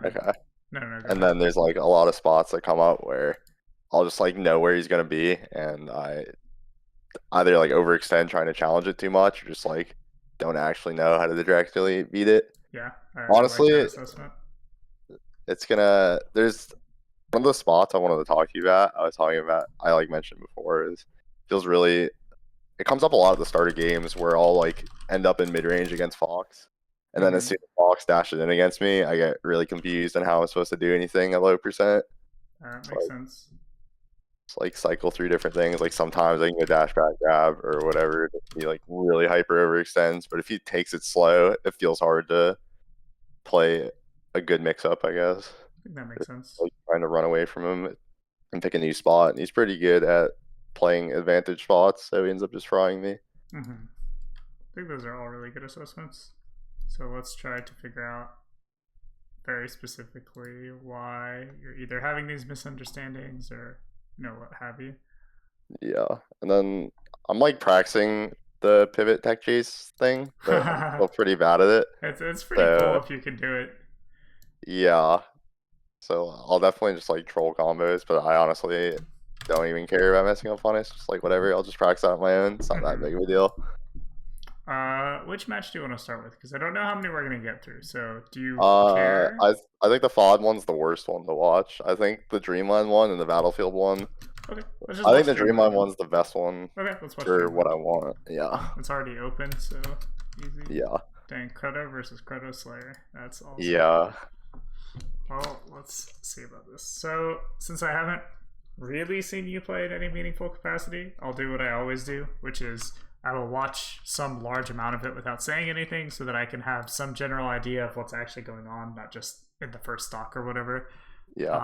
Okay. No, no, go And ahead. then there's like a lot of spots that come up where I'll just like know where he's gonna be, and I either like overextend trying to challenge it too much, or just like don't actually know how to directly beat it. Yeah, I like that Honestly, assessment. there's one of the spots I wanted to talk to you about. I was talking about I like mentioned before is feels really it comes up a lot at the start of games where I'll like end up in mid range against Fox. And then as Mm-hmm. soon as Fox dashes in against me, I get really confused on how I'm supposed to do anything at low percent. That So makes sense. it's like cycle through different things. Like sometimes I can go dash back grab or whatever. He like really hyper overextends. But if he takes it slow, it feels hard to play a good mix up, I guess. I think that makes Just, sense. like trying to run away from him and pick a new spot. And he's pretty good at playing advantage spots, so he ends up just frying me. Mm-hmm. I think those are all really good assessments. So let's try to figure out very specifically why you're either having these misunderstandings or what have you. Yeah. And then I'm like practicing the pivot tech chase thing, but I'm still pretty bad at it. It's pretty cool So if you can do it. yeah. So I'll definitely just like troll combos, but I honestly don't even care about messing up on it. It's just like whatever. I'll just practice on my own. It's not that Mm-hmm. big of a deal. Which match do you want to start with? Because I don't know how many we're gonna get through. So do you Uh, care? I I think the FOD one's the worst one to watch. I think the Dreamland one and the Battlefield one. Okay, let's just I think watch the Dreamland Dreamland then. one's the best one Okay, let's watch for what Dreamland. I want. Yeah. It's already open, so easy. Yeah. Dang, Krudo versus Krudo Slayer. That's awesome. Yeah. Well, let's see about this. So, since I haven't really seen you play in any meaningful capacity, I'll do what I always do, which is I will watch some large amount of it without saying anything so that I can have some general idea of what's actually going on, not just in the first stock or whatever. Yeah.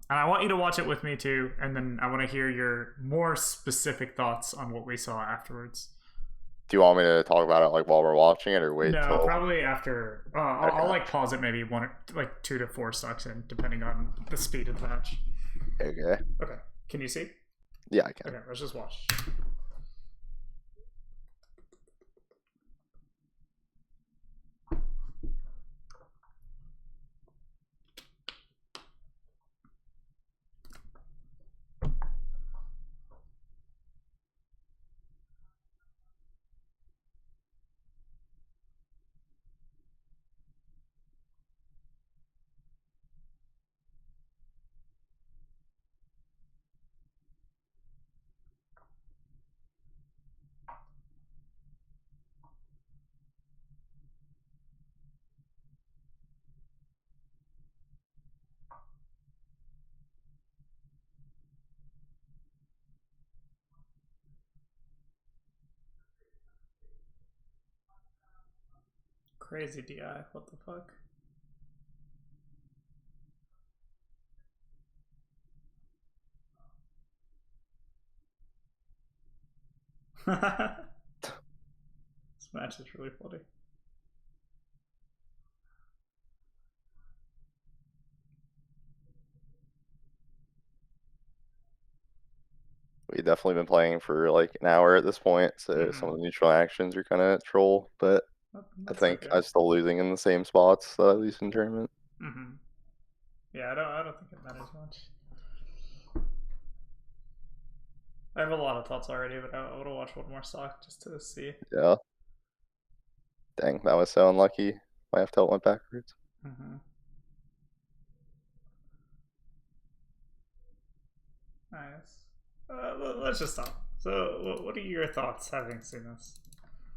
And I want you to watch it with me too, and then I want to hear your more specific thoughts on what we saw afterwards. Do you want me to talk about it like while we're watching it or wait No, till probably after. I'll okay. like pause it maybe like 2 to 4 stocks in, depending on the speed of the match. Okay. Okay, can you see? Yeah, I can. Okay, let's just watch. Crazy DI. What the fuck? This match is really funny. We've definitely been playing for like an hour at this point, so some Mm-hmm. of the neutral actions are kind of troll, but I That's think okay. I'm still losing in the same spots that I lose in tournament. Mm-hmm. Yeah, I don't think it matters much. I have a lot of thoughts already, but I want to watch one more stock just to see. Yeah. Dang, that was so unlucky. My F tilt went backwards. Mm-hmm. Nice. Let's just stop. So, what are your thoughts having seen this?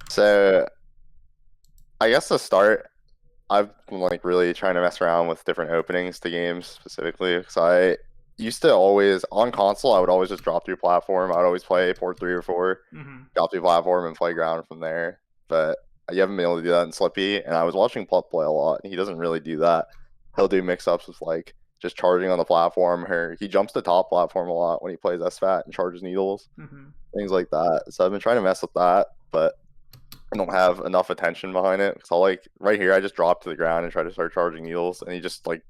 So I guess to start, I've been like really trying to mess around with different openings to games specifically because I used to always on console I would always just drop through platform. I'd always play port 3 or 4, Mm-hmm. drop through platform and play ground from there. But you haven't been able to do that in Slippy, and I was watching Plup play a lot, and he doesn't really do that. He'll do mix ups with like just charging on the platform. Or he jumps to top platform a lot when he plays SFAT and charges needles, Mm-hmm. things like that. So I've been trying to mess with that, but I don't have enough attention behind it. So like right here, I just drop to the ground and try to start charging needles, and he just like,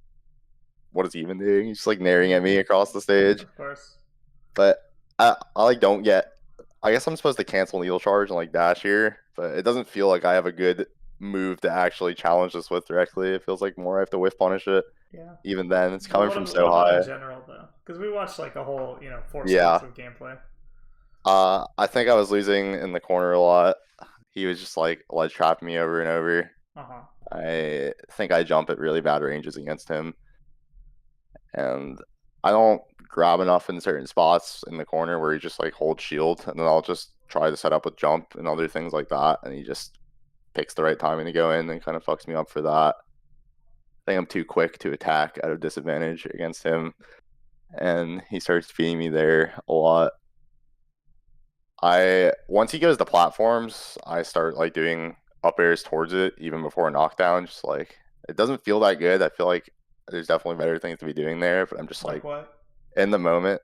what is he even doing? He's just like naring at me across the stage. Of course. But I like don't get. I guess I'm supposed to cancel needle charge and like dash here, but it doesn't feel like I have a good move to actually challenge this with directly. It feels like more I have to whiff punish it. Yeah. Even then, it's But coming what, from what so about in high. general though? Because we watched like a whole 4 splits Yeah. of gameplay. I think I was losing in the corner a lot. He was just like ledge trapping me over and over. Uh huh. I think I jump at really bad ranges against him, and I don't grab enough in certain spots in the corner where he just like holds shield, and then I'll just try to set up with jump and other things like that, and he just picks the right timing to go in and kind of fucks me up for that. I think I'm too quick to attack at a disadvantage against him, and he starts feeding me there a lot. I once he goes to platforms, I start like doing up airs towards it even before a knockdown. Just like it doesn't feel that good. I feel like there's definitely better things to be doing there, but I'm just Like like what? in the moment.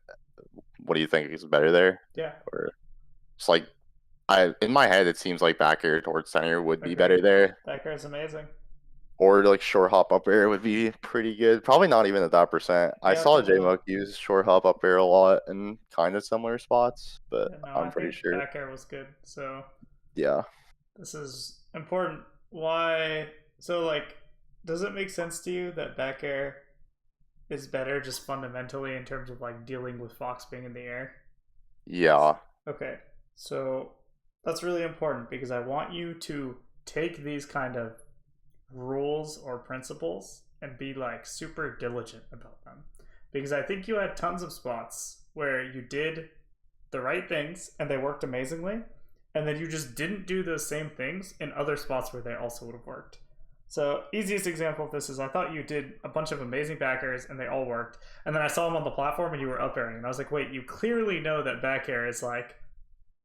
What do you think is better there? Yeah. Or just like I in my head, it seems like back air towards center would be better Agreed. there, That card's amazing. or like short hop up air would be pretty good. Probably not even at that percent. I Yeah, saw J totally. Moke use short hop up air a lot in kind of similar spots, but Yeah, no, I I'm pretty think sure. back air was good. So Yeah. this is important. Why? So like, does it make sense to you that back air is better just fundamentally in terms of like dealing with Fox being in the air? Yeah. Okay, so that's really important because I want you to take these kind of rules or principles and be like super diligent about them. Because I think you had tons of spots where you did the right things and they worked amazingly, and then you just didn't do those same things in other spots where they also would have worked. So, easiest example of this is I thought you did a bunch of amazing back airs and they all worked. And then I saw them on the platform and you were up airing. And I was like, wait, you clearly know that back air is like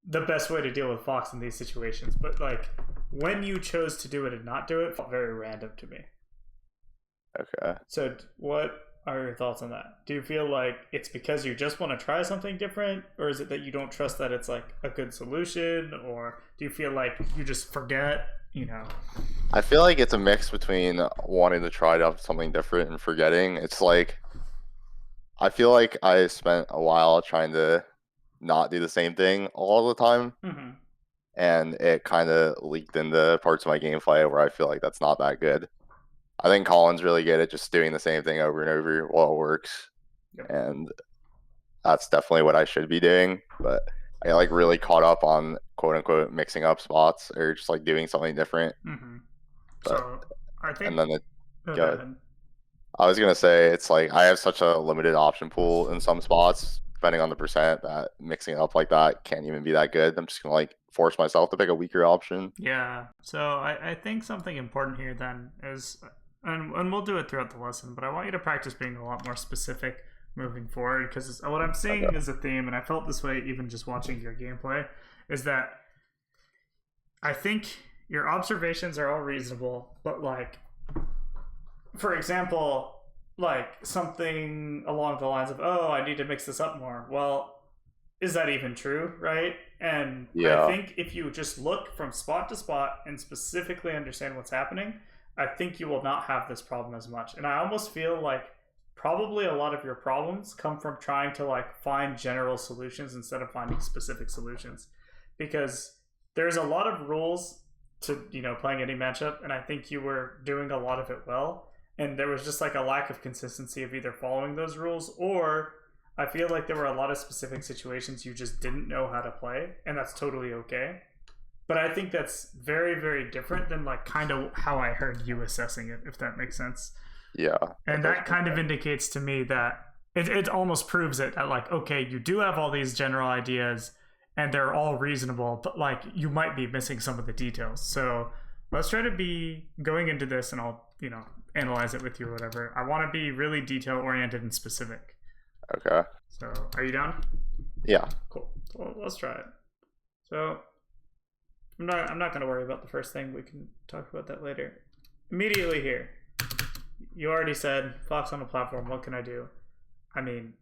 the best way to deal with Fox in these situations. But like when you chose to do it and not do it felt very random to me. Okay. So, what are your thoughts on that? Do you feel like it's because you just want to try something different, or is it that you don't trust that it's like a good solution, or do you feel like you just forget? I feel like it's a mix between wanting to try out something different and forgetting. It's like I feel like I spent a while trying to not do the same thing all the time, Mm-hmm. and it kind of leaked into parts of my gameplay where I feel like that's not that good. I think Colin's really good at just doing the same thing over and over while it works, Yep. and that's definitely what I should be doing. But I like really caught up on quote unquote mixing up spots or just like doing something different. Mm-hmm. But So I think. and then it Oh, go go ahead. I was gonna say it's like I have such a limited option pool in some spots, depending on the percent, that mixing it up like that can't even be that good. I'm just gonna like force myself to pick a weaker option. Yeah. So I think something important here then is, and we'll do it throughout the lesson, but I want you to practice being a lot more specific moving forward because what I'm seeing Okay. is a theme, and I felt this way even just watching your gameplay, is that I think your observations are all reasonable, but like, for example, like something along the lines of, oh, I need to mix this up more. Well, is that even true, right? And I Yeah. think if you just look from spot to spot and specifically understand what's happening, I think you will not have this problem as much. And I almost feel like probably a lot of your problems come from trying to like find general solutions instead of finding specific solutions. Because there's a lot of rules to, playing any matchup, and I think you were doing a lot of it well. And there was just like a lack of consistency of either following those rules, or I feel like there were a lot of specific situations you just didn't know how to play, and that's totally okay. But I think that's very, very different than like kind of how I heard you assessing it, if that makes sense. Yeah. And does that make kind of sense. indicates to me that it almost proves it that like, okay, you do have all these general ideas and they're all reasonable, but like you might be missing some of the details. So let's try to be going into this, and I'll, analyze it with you or whatever. I want to be really detail oriented and specific. Okay. So are you down? Yeah. Cool. Well, let's try it. So I'm not going to worry about the first thing. We can talk about that later. Immediately here, you already said Fox on the platform. What can I do? I mean,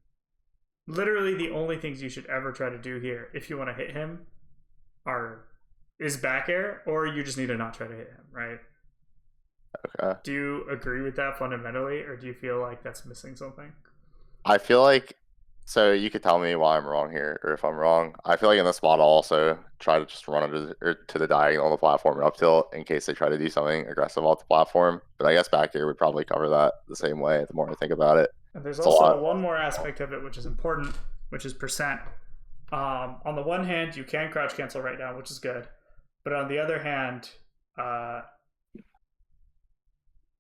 literally the only things you should ever try to do here, if you want to hit him, is back air, or you just need to not try to hit him, right? Okay. Do you agree with that fundamentally, or do you feel like that's missing something? I feel like So you could tell me why I'm wrong here, or if I'm wrong. I feel like in this spot I'll also try to just run under or to the diagonal on the platform and up tilt in case they try to do something aggressive off the platform. But I guess back here would probably cover that the same way. The more I think about it, And there's it's a lot. also one more aspect of it which is important, which is percent. On the one hand, you can crouch cancel right now, which is good. But on the other hand,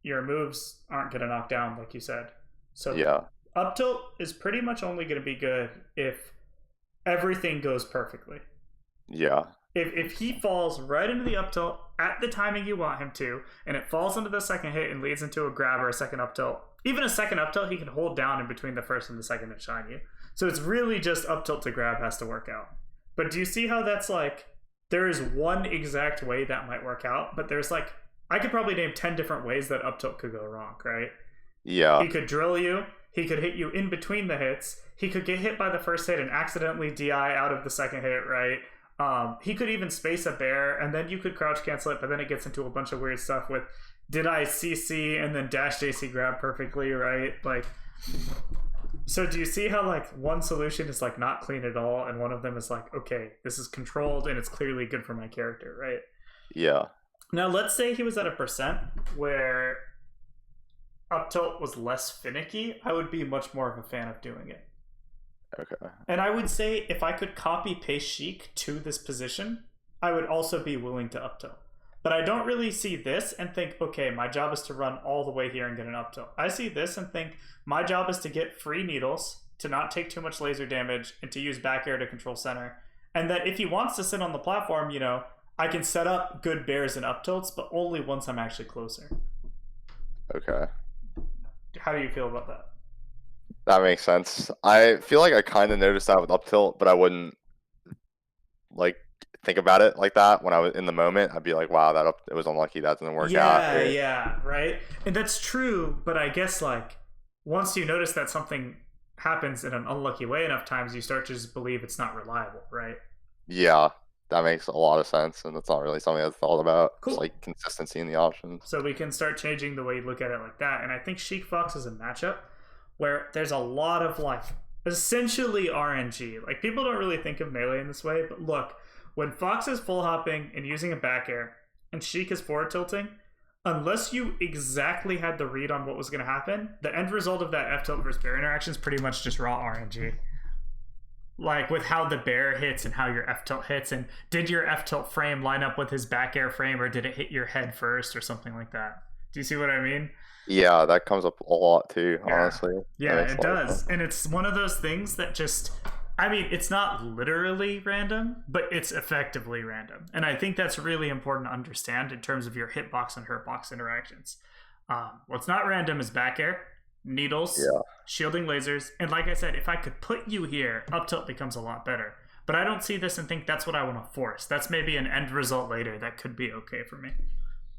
your moves aren't going to knock down, like you said. So Yeah, up tilt is pretty much only going to be good if everything goes perfectly. yeah, If he falls right into the up tilt at the timing you want him to, and it falls into the second hit and leads into a grab or a second up tilt, even a second up tilt he can hold down in between the first and the second and shine you. So it's really just up tilt to grab has to work out. But do you see how that's like, there is one exact way that might work out, but there's like, I could probably name 10 different ways that up tilt could go wrong, right? yeah, He could drill you. He could hit you in between the hits. He could get hit by the first hit and accidentally DI out of the second hit, right? He could even space a bear, and then you could crouch cancel it, but then it gets into a bunch of weird stuff with did I CC and then dash JC grab perfectly, right? Like, so do you see how like one solution is like not clean at all, and one of them is like, okay, this is controlled and it's clearly good for my character, right? yeah. Now let's say he was at a percent where up tilt was less finicky. I would be much more of a fan of doing it. Okay. And I would say if I could copy paste Sheik to this position, I would also be willing to up tilt. But I don't really see this and think, okay, my job is to run all the way here and get an up tilt. I see this and think my job is to get free needles, to not take too much laser damage, and to use back air to control center. And that if he wants to sit on the platform, you know, I can set up good bears and up tilts, but only once I'm actually closer. Okay. How do you feel about that? That makes sense. I feel like I kind of noticed that with up tilt, but I wouldn't like think about it like that when I was in the moment. I'd be like, wow, it was unlucky that didn't work out. Yeah, yeah, right. And that's true, but I guess like once you notice that something happens in an unlucky way enough times, you start to just believe it's not reliable, right? Yeah, that makes a lot of sense, and that's not really something I've thought about. Cool. Just like consistency in the options. So we can start changing the way you look at it like that. And I think Sheik Fox is a matchup where there's a lot of like essentially RNG. Like people don't really think of melee in this way, but look, when Fox is full hopping and using a back air and Sheik is forward tilting, unless you exactly had the read on what was going to happen, the end result of that F tilt versus bear interaction is pretty much just raw RNG. Like with how the bear hits and how your F tilt hits, and did your F tilt frame line up with his back air frame, or did it hit your head first or something like that? Do you see what I mean? Yeah, that comes up a lot too, honestly. Yeah, it does. And it's one of those things that just, I mean, it's not literally random, but it's effectively random. And I think that's really important to understand in terms of your hitbox and hurtbox interactions. What's not random is back air, needles, shielding lasers. And like I said, if I could put you here, up tilt becomes a lot better. But I don't see this and think that's what I want to force. That's maybe an end result later that could be okay for me.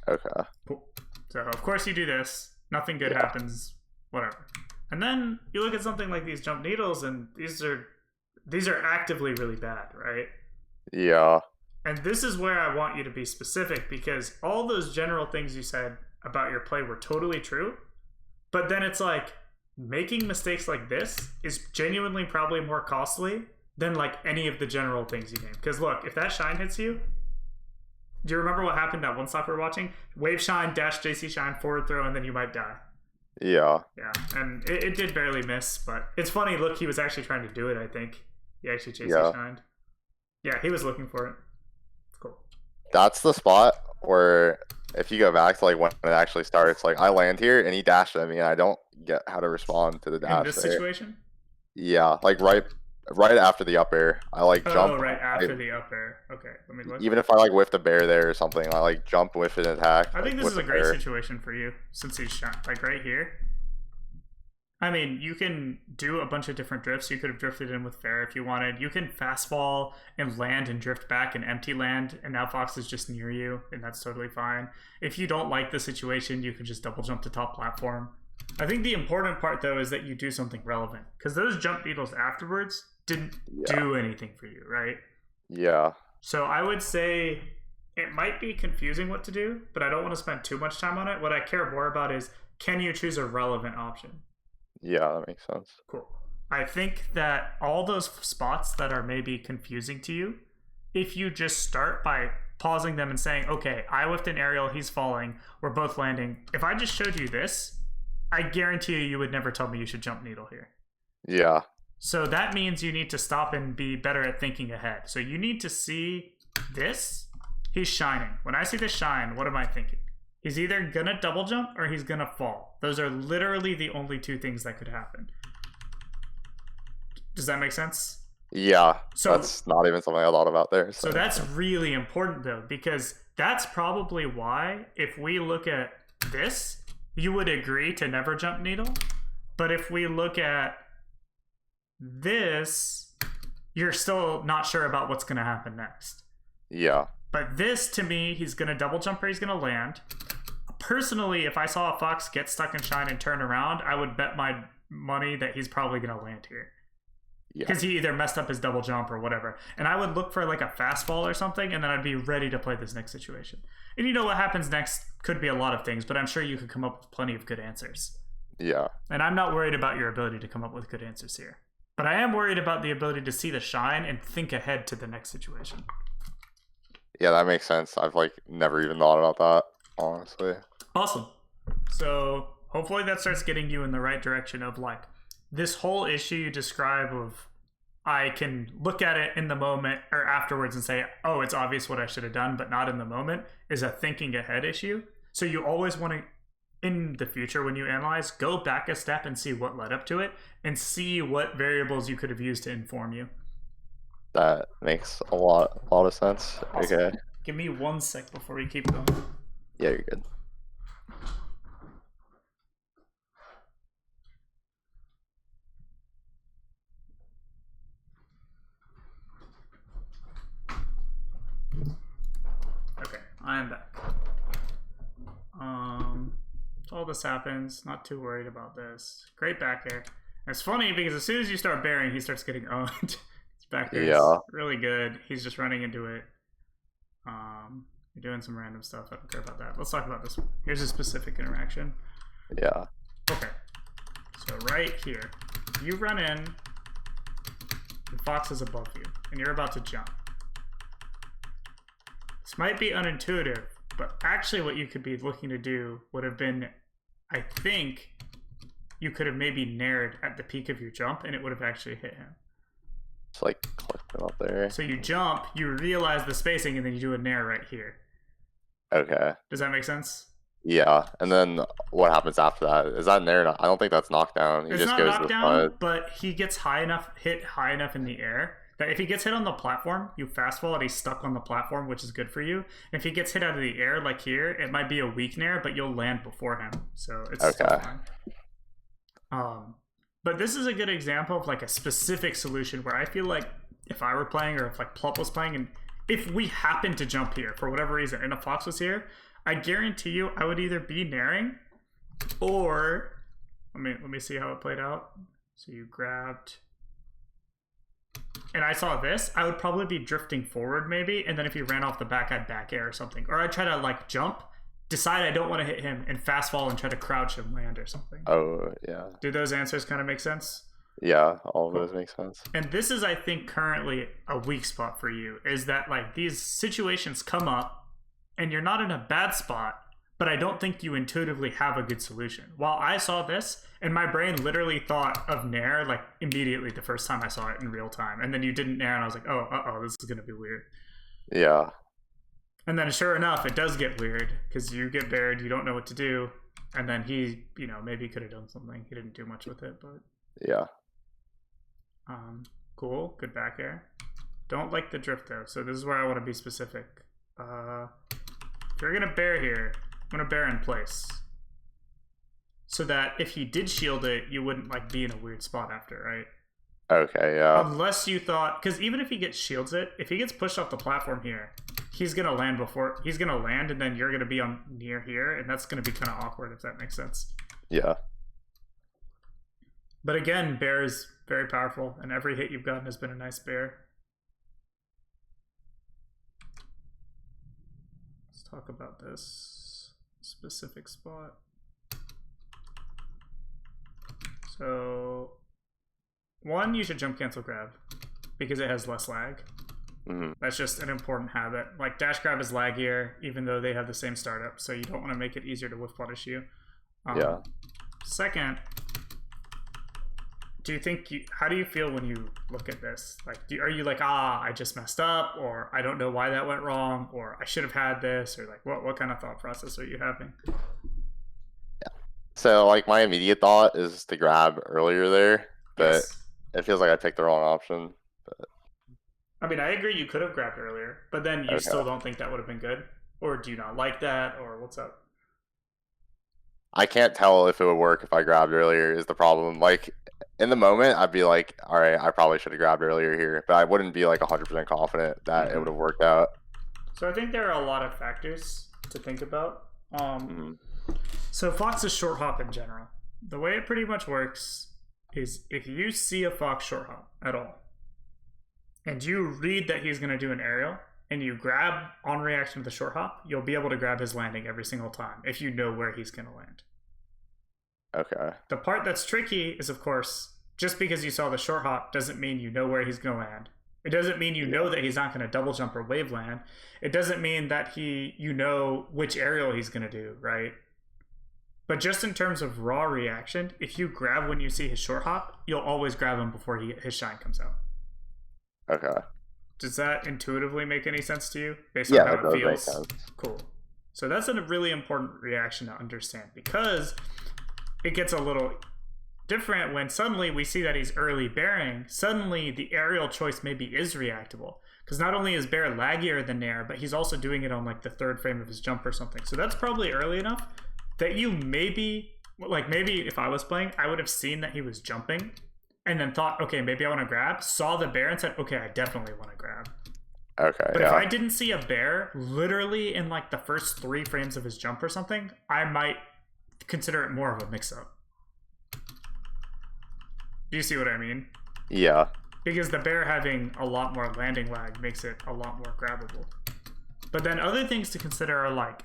Okay. Cool. So of course you do this. Nothing good happens. Whatever. And then you look at something like these jump needles, and these are actively really bad, right? Yeah. And this is where I want you to be specific, because all those general things you said about your play were totally true. But then it's like making mistakes like this is genuinely probably more costly than like any of the general things you named. Because look, if that shine hits you, do you remember what happened that one stop we were watching? Wave shine, dash JC shine, forward throw, and then you might die. Yeah. Yeah, and it did barely miss, but it's funny. Look, he was actually trying to do it, I think. He actually JC shined. Yeah, he was looking for it. It's cool. That's the spot where if you go back to like when it actually starts, like I land here and he dashed at me and I don't get how to respond to the dash. In this situation? Yeah, like right after the up air. I like jump. Oh, right after the up air. Okay, let me look. Even if I like whiffed a bear there or something, I like jump, whiff, and attack. I think like, this is a great bear. situation for you since he's shot like right here. I mean, you can do a bunch of different drifts. You could have drifted in with fair if you wanted. You can fastball and land and drift back and empty land, and now Fox is just near you, and that's totally fine. If you don't like the situation, you can just double jump to top platform. I think the important part, though, is that you do something relevant, because those jump needles afterwards didn't do anything for you, right? Yeah. So I would say it might be confusing what to do, but I don't want to spend too much time on it. What I care more about is, can you choose a relevant option? Yeah, that makes sense. Cool. I think that all those spots that are maybe confusing to you, if you just start by pausing them and saying, okay, I whiffed an aerial, he's falling, we're both landing. If I just showed you this, I guarantee you would never tell me you should jump needle here. Yeah. So that means you need to stop and be better at thinking ahead. So you need to see this. He's shining. When I see the shine, what am I thinking? He's either gonna double jump or he's gonna fall. Those are literally the only two things that could happen. Does that make sense? Yeah. So that's not even something I thought about there. So that's really important though, because that's probably why if we look at this, you would agree to never jump needle. But if we look at this, you're still not sure about what's going to happen next. Yeah. But this, to me, he's going to double jump or he's going to land. Personally, if I saw a fox get stuck in shine and turn around, I would bet my money that he's probably going to land here. Because he either messed up his double jump or whatever. And I would look for like a fastball or something, and then I'd be ready to play this next situation. And you know what happens next could be a lot of things, but I'm sure you could come up with plenty of good answers. Yeah. And I'm not worried about your ability to come up with good answers here. But I am worried about the ability to see the shine and think ahead to the next situation. Yeah, that makes sense. I've like never even thought about that, honestly. Awesome. So hopefully that starts getting you in the right direction of like this whole issue you describe of I can look at it in the moment or afterwards and say, oh, it's obvious what I should have done, but not in the moment, is a thinking ahead issue. So you always want to, in the future when you analyze, go back a step and see what led up to it and see what variables you could have used to inform you. That makes a lot of sense. Awesome. Okay. Give me 1 sec before we keep going. Yeah, you're good. Okay, I am back. All this happens. Not too worried about this. Great back air. And it's funny because as soon as you start bearing, he starts getting owned. His back air is really good. He's just running into it. You're doing some random stuff. I don't care about that. Let's talk about this one. Here's a specific interaction. Yeah. Okay. So right here, you run in. The fox is above you, and you're about to jump. This might be unintuitive, but actually what you could be looking to do would have been, I think, you could have maybe nared at the peak of your jump, and it would have actually hit him. Just like click them up there. So you jump, you realize the spacing, and then you do a nair right here. Okay. Does that make sense? Yeah, and then what happens after that? Is that nair? I don't think that's knockdown. He It's just not goes knockdown, but he gets hit high enough in the air that if he gets hit on the platform, you fast fall and he's stuck on the platform, which is good for you. And if he gets hit out of the air, like here, it might be a weak nair, but you'll land before him. So it's still fine. But this is a good example of like a specific solution where I feel like if I were playing or if like Plop was playing and if we happened to jump here for whatever reason and a fox was here, I guarantee you I would either be nairing or let me see how it played out. So you grabbed and I saw this, I would probably be drifting forward maybe, and then if he ran off the back, I'd back air or something. Or I'd try to like jump, decide I don't want to hit him, and fast fall and try to crouch and land or something. Oh, yeah. Do those answers kind of make sense? Yeah, all of those make sense. And this is, I think, currently a weak spot for you, is that like these situations come up, and you're not in a bad spot, but I don't think you intuitively have a good solution. While I saw this, and my brain literally thought of nair like immediately the first time I saw it in real time, and then you didn't nair, and I was like, oh, this is gonna be weird. Yeah. And then sure enough, it does get weird because you get buried, you don't know what to do, and then he, maybe could have done something. He didn't do much with it, but yeah. Cool, good back air. Don't like the drift though, so this is where I want to be specific. If you're gonna bear here, I'm gonna bear in place, so that if he did shield it, you wouldn't like be in a weird spot after, right? Okay, yeah. Unless you thought, because even if he gets shields it, if he gets pushed off the platform here, he's gonna land and then you're gonna be on near here, and that's gonna be kind of awkward if that makes sense. Yeah. But again, bear is very powerful, and every hit you've gotten has been a nice bear. Let's talk about this specific spot. So one, you should jump cancel grab because it has less lag. That's just an important habit. Like dash grab is laggier, even though they have the same startup, so you don't want to make it easier to whiff punish you. Second, how do you feel when you look at this? Like, are you like, I just messed up, or I don't know why that went wrong, or I should have had this, or like, what kind of thought process are you having? Yeah. So like my immediate thought is to grab earlier there, but it feels like I picked the wrong option. But I mean, I agree you could have grabbed earlier, but then you still don't think that would have been good? Or do you not like that, or what's up? I can't tell if it would work if I grabbed earlier is the problem. Like, in the moment, I'd be like, all right, I probably should have grabbed earlier here, but I wouldn't be like 100% confident that it would have worked out. So I think there are a lot of factors to think about. So Fox's short hop in general, the way it pretty much works is if you see a Fox short hop at all, and you read that he's going to do an aerial, and you grab on reaction to the short hop, you'll be able to grab his landing every single time if you know where he's going to land. Okay. The part that's tricky is, of course, just because you saw the short hop doesn't mean you know where he's going to land. It doesn't mean you know that he's not going to double jump or wave land. It doesn't mean that you know which aerial he's going to do, right? But just in terms of raw reaction, if you grab when you see his short hop, you'll always grab him before his shine comes out. Okay. Does that intuitively make any sense to you? Based on how it feels? Make sense. Cool. So that's a really important reaction to understand, because it gets a little different when suddenly we see that he's early bearing. Suddenly the aerial choice maybe is reactable, because not only is bear laggier than nair, but he's also doing it on like the third frame of his jump or something. So that's probably early enough that you maybe if I was playing, I would have seen that he was jumping and then thought, okay, maybe I want to grab, saw the bear and said, okay, I definitely want to grab. Okay. But if I didn't see a bear literally in like the first 3 frames of his jump or something, I might consider it more of a mix-up. Do you see what I mean? Yeah. Because the bear having a lot more landing lag makes it a lot more grabbable. But then other things to consider are like,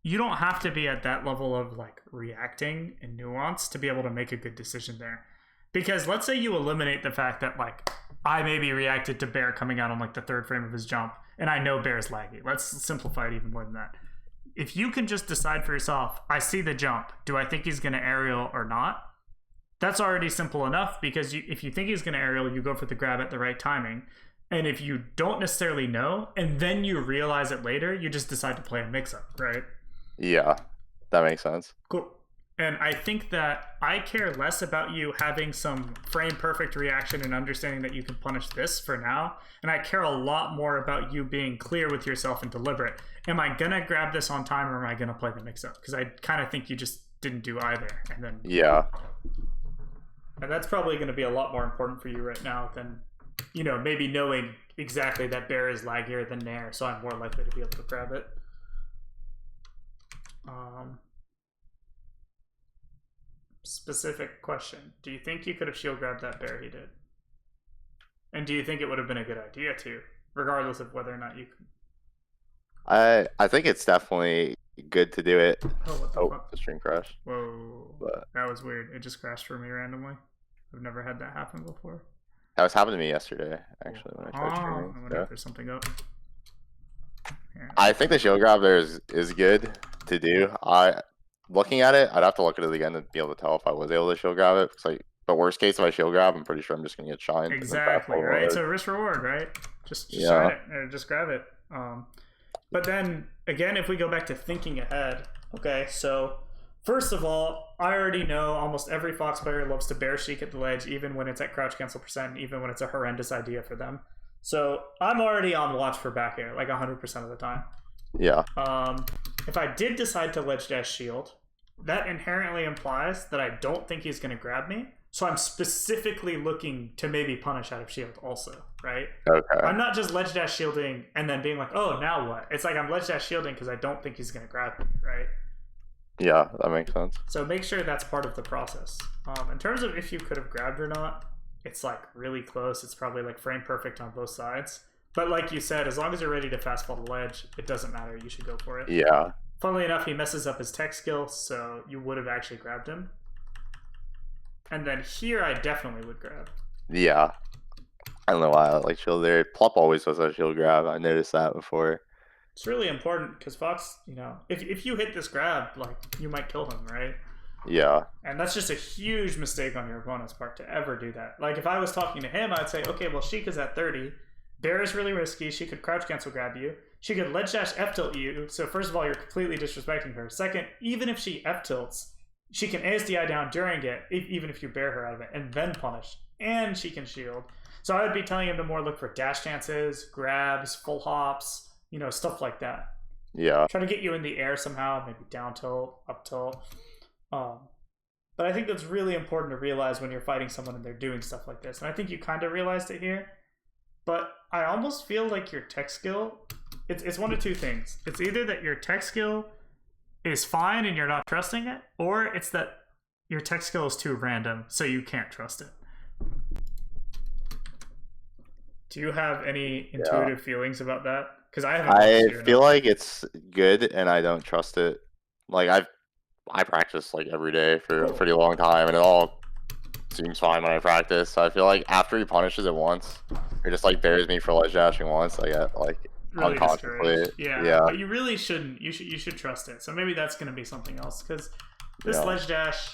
you don't have to be at that level of like reacting and nuance to be able to make a good decision there. Because let's say you eliminate the fact that like I maybe reacted to bear coming out on like the 3rd frame of his jump, and I know bear's laggy. Let's simplify it even more than that. If you can just decide for yourself, I see the jump, do I think he's going to aerial or not? That's already simple enough, because if you think he's going to aerial, you go for the grab at the right timing. And if you don't necessarily know, and then you realize it later, you just decide to play a mix-up, right? Yeah, that makes sense. Cool. And I think that I care less about you having some frame perfect reaction and understanding that you can punish this for now. And I care a lot more about you being clear with yourself and deliberate. Am I going to grab this on time, or am I going to play the mix-up? Because I kind of think you just didn't do either. And then and that's probably going to be a lot more important for you right now than, maybe knowing exactly that bear is laggier than nair, so I'm more likely to be able to grab it. Specific question. Do you think you could have shield grabbed that bear he did? And do you think it would have been a good idea to, regardless of whether or not you could? I think it's definitely good to do it. The stream crashed. Whoa. But that was weird. It just crashed for me randomly. I've never had that happen before. That was happening to me yesterday, actually, when I tried streaming. I wonder if there's something up. Here. I think the shield grab there is good to do. Looking at it, I'd have to look at it again to be able to tell if I was able to shield grab it. It's like, the worst case, if I shield grab, I'm pretty sure I'm just gonna get shined. Exactly, right? It's a risk reward, right? Just shine it, or just grab it. But then again, if we go back to thinking ahead, okay, so first of all, I already know almost every Fox player loves to bear Sheik at the ledge, even when it's at crouch cancel %, even when it's a horrendous idea for them. So I'm already on watch for back air, like 100% of the time. Yeah. If I did decide to ledge dash shield, that inherently implies that I don't think he's going to grab me. So I'm specifically looking to maybe punish out of shield also, right? Okay. I'm not just ledge dash shielding and then being like, oh, now what? It's like I'm ledge dash shielding because I don't think he's going to grab me, right? Yeah, that makes sense. So make sure that's part of the process. In terms of if you could have grabbed or not, it's like really close. It's probably like frame perfect on both sides. But like you said, as long as you're ready to fast fall the ledge, it doesn't matter. You should go for it. Yeah. Funnily enough, he messes up his tech skill, so you would have actually grabbed him. And then here, I definitely would grab. Yeah. I don't know why I like shield there. Plup always does a shield grab. I noticed that before. It's really important because Fox, you know, if you hit this grab, like, you might kill him, right? Yeah. And that's just a huge mistake on your opponent's part to ever do that. Like, if I was talking to him, I'd say, okay, well, Sheik is at 30. Bear is really risky. She could crouch cancel grab you. She could ledge dash F tilt you. So first of all, you're completely disrespecting her. Second, even if she F tilts, she can ASDI down during it, even if you bear her out of it, and then punish. And she can shield. So I would be telling him to more look for dash chances, grabs, full hops, you know, stuff like that. Yeah. Try to get you in the air somehow, maybe down tilt, up tilt. But I think that's really important to realize when you're fighting someone and they're doing stuff like this. And I think you kind of realized it here. But I almost feel like your tech skill, it's one of two things. It's either that your tech skill is fine and you're not trusting it, or it's that your tech skill is too random, so you can't trust it. Do you have any intuitive feelings about that? Because I haven't. I feel like it's good, and I don't trust it. Like I practice like every day for a pretty long time, and it all seems fine when I practice. So I feel like after he punishes it once, or just like bears me for ledge dashing once, I get like really unconsciously. Yeah, but you really shouldn't. You should trust it. So maybe that's going to be something else, because this ledge dash.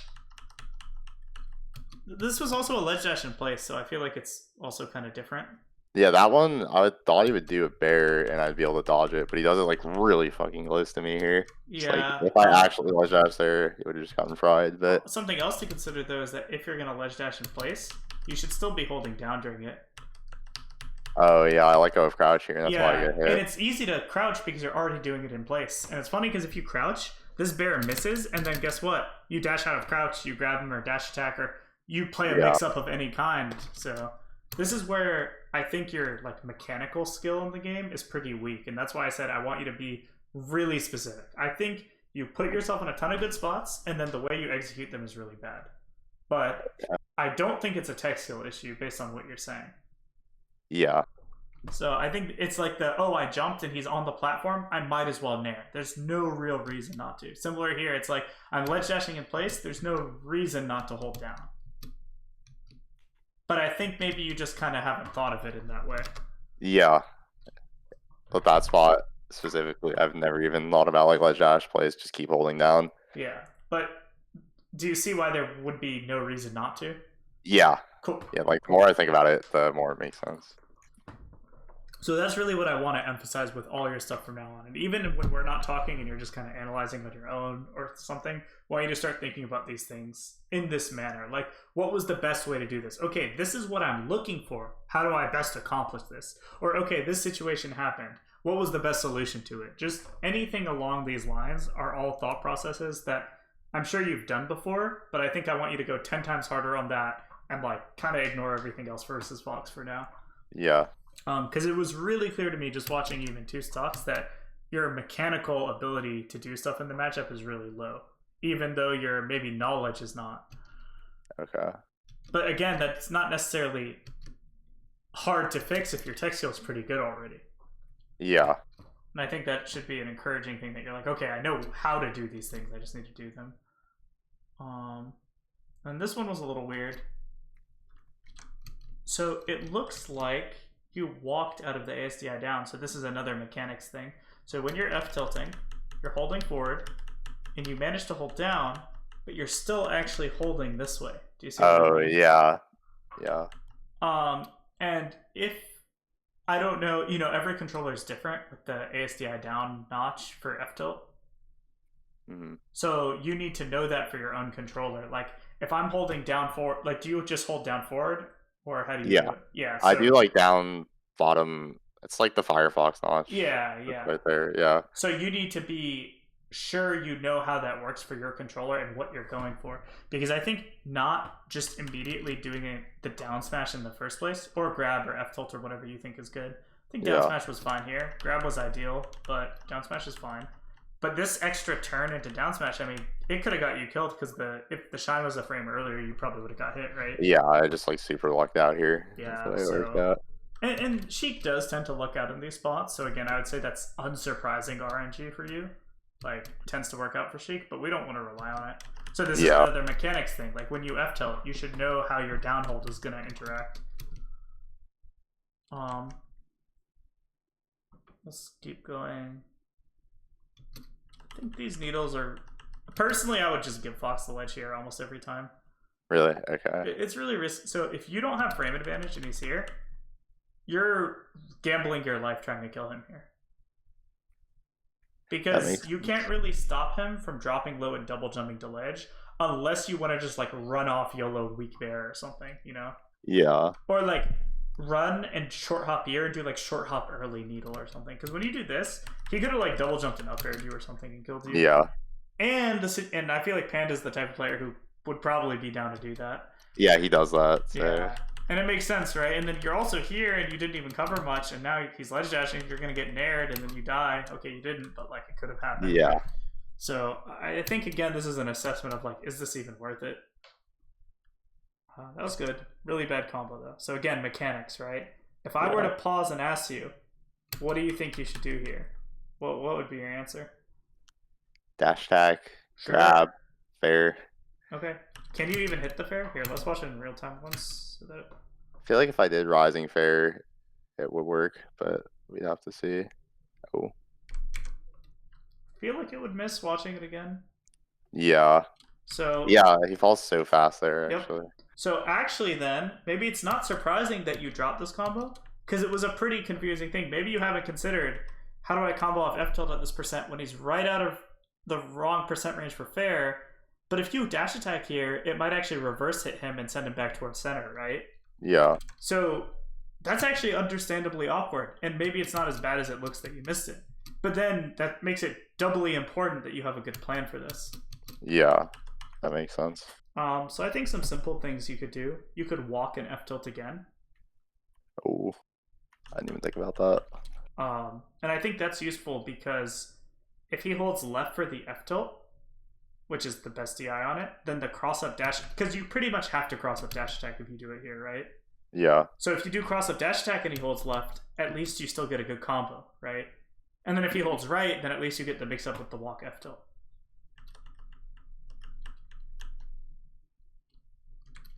This was also a ledge dash in place, so I feel like it's also kind of different. Yeah, that one, I thought he would do a bear and I'd be able to dodge it, but he does it like really fucking close to me here. Yeah. Like, if I actually ledge dash there, it would have just gotten fried. But something else to consider though is that if you're gonna ledge dash in place, you should still be holding down during it. Oh yeah, I let go of crouch here, and that's why I get hit. And it's easy to crouch because you're already doing it in place. And it's funny because if you crouch, this bear misses, and then guess what? You dash out of crouch, you grab him or dash attack, or you play a mix-up of any kind. So this is where I think your like mechanical skill in the game is pretty weak, and that's why I said I want you to be really specific. I think you put yourself in a ton of good spots, and then the way you execute them is really bad. But I don't think it's a tech skill issue based on what you're saying. Yeah. So I think it's like I jumped and he's on the platform, I might as well nair. There's no real reason not to. Similar here, it's like I'm ledge dashing in place, there's no reason not to hold down. But I think maybe you just kind of haven't thought of it in that way. Yeah. But that spot specifically, I've never even thought about like ledge dash plays, just keep holding down. Yeah. But do you see why there would be no reason not to? Yeah. Cool. Yeah, like the more I think about it, the more it makes sense. So that's really what I want to emphasize with all your stuff from now on. And even when we're not talking and you're just kind of analyzing on your own or something, I want you to start thinking about these things in this manner. Like, what was the best way to do this? Okay, this is what I'm looking for. How do I best accomplish this? Or, okay, this situation happened. What was the best solution to it? Just anything along these lines are all thought processes that I'm sure you've done before, but I think I want you to go 10 times harder on that and like kind of ignore everything else versus Fox for now. Yeah. Because it was really clear to me just watching even two stocks that your mechanical ability to do stuff in the matchup is really low, even though your maybe knowledge is not. Okay. But again, that's not necessarily hard to fix if your tech skill is pretty good already. Yeah. And I think that should be an encouraging thing that you're like, okay, I know how to do these things. I just need to do them. And this one was a little weird. So it looks like you walked out of the ASDI down. So this is another mechanics thing. So when you're F tilting, you're holding forward, and you manage to hold down, but you're still actually holding this way. Do you see? Oh yeah, yeah. And if I don't know, you know, every controller is different with the ASDI down notch for F tilt. Mm-hmm. So you need to know that for your own controller. Like if I'm holding down forward, like do you just hold down forward? Or how do you do it? Yeah. So, I do like down bottom. It's like the Firefox notch. Yeah. Right there, yeah. So you need to be sure you know how that works for your controller and what you're going for. Because I think not just immediately doing the down smash in the first place, or grab or F tilt or whatever you think is good. I think down smash was fine here. Grab was ideal, but down smash is fine. But this extra turn into down smash, I mean, it could have got you killed because if the shine was a frame earlier, you probably would have got hit, right? Yeah, I just like super lucked out here. Yeah, so, and Sheik does tend to luck out in these spots. So again, I would say that's unsurprising RNG for you. Like, tends to work out for Sheik, but we don't want to rely on it. So this is another mechanics thing. Like when you F tilt, you should know how your down hold is going to interact. Let's keep going. I think these needles are... Personally, I would just give Fox the ledge here almost every time. Really? Okay. It's really risky. So if you don't have frame advantage and he's here, you're gambling your life trying to kill him here. Because you can't really stop him from dropping low and double jumping to ledge unless you want to just like run off YOLO weak bear or something, you know? Yeah. Or like run and short hop here and do like short hop early needle or something. Because when you do this, he could have like double jumped and up aired you or something and killed you. Yeah. And I feel like Panda's the type of player who would probably be down to do that. Yeah, he does that. So. Yeah. And it makes sense, right? And then you're also here and you didn't even cover much, and now he's ledge dashing, you're going to get nared, and then you die. Okay, you didn't, but like it could have happened. Yeah. So I think, again, this is an assessment of like, is this even worth it? That was good. Really bad combo, though. So again, mechanics, right? If I were to pause and ask you, what do you think you should do here? What would be your answer? Dash attack, grab, fair. Okay. Can you even hit the fair? Here, let's watch it in real time once. So that... I feel like if I did rising fair, it would work, but we'd have to see. Oh. I feel like it would miss watching it again. Yeah. So yeah, he falls so fast there, actually. So actually then, maybe it's not surprising that you dropped this combo, because it was a pretty confusing thing. Maybe you haven't considered, how do I combo off F tilt at this percent when he's right out of the wrong percent range for fair? But if you dash attack here, it might actually reverse hit him and send him back towards center, right? Yeah. So that's actually understandably awkward, and maybe it's not as bad as it looks that you missed it. But then that makes it doubly important that you have a good plan for this. Yeah, that makes sense. So I think some simple things you could do. You could walk and F tilt again. Oh, I didn't even think about that. And I think that's useful because if he holds left for the F tilt, which is the best DI on it, then the cross-up dash... Because you pretty much have to cross-up dash attack if you do it here, right? Yeah. So if you do cross-up dash attack and he holds left, at least you still get a good combo, right? And then if he holds right, then at least you get the mix-up with the walk F tilt.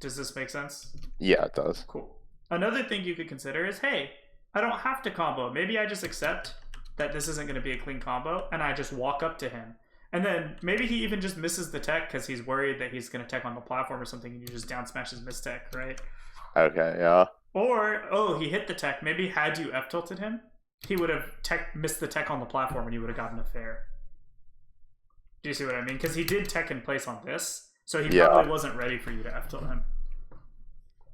Does this make sense? Yeah, it does. Cool. Another thing you could consider is, hey, I don't have to combo. Maybe I just accept that this isn't going to be a clean combo, and I just walk up to him. And then maybe he even just misses the tech because he's worried that he's going to tech on the platform or something, and you just down smash his miss tech, right? Okay, yeah. Or, oh, he hit the tech. Maybe had you F-tilted him, he would have missed the tech on the platform and you would have gotten a fair. Do you see what I mean? Because he did tech in place on this, so he probably wasn't ready for you to F-tilt him.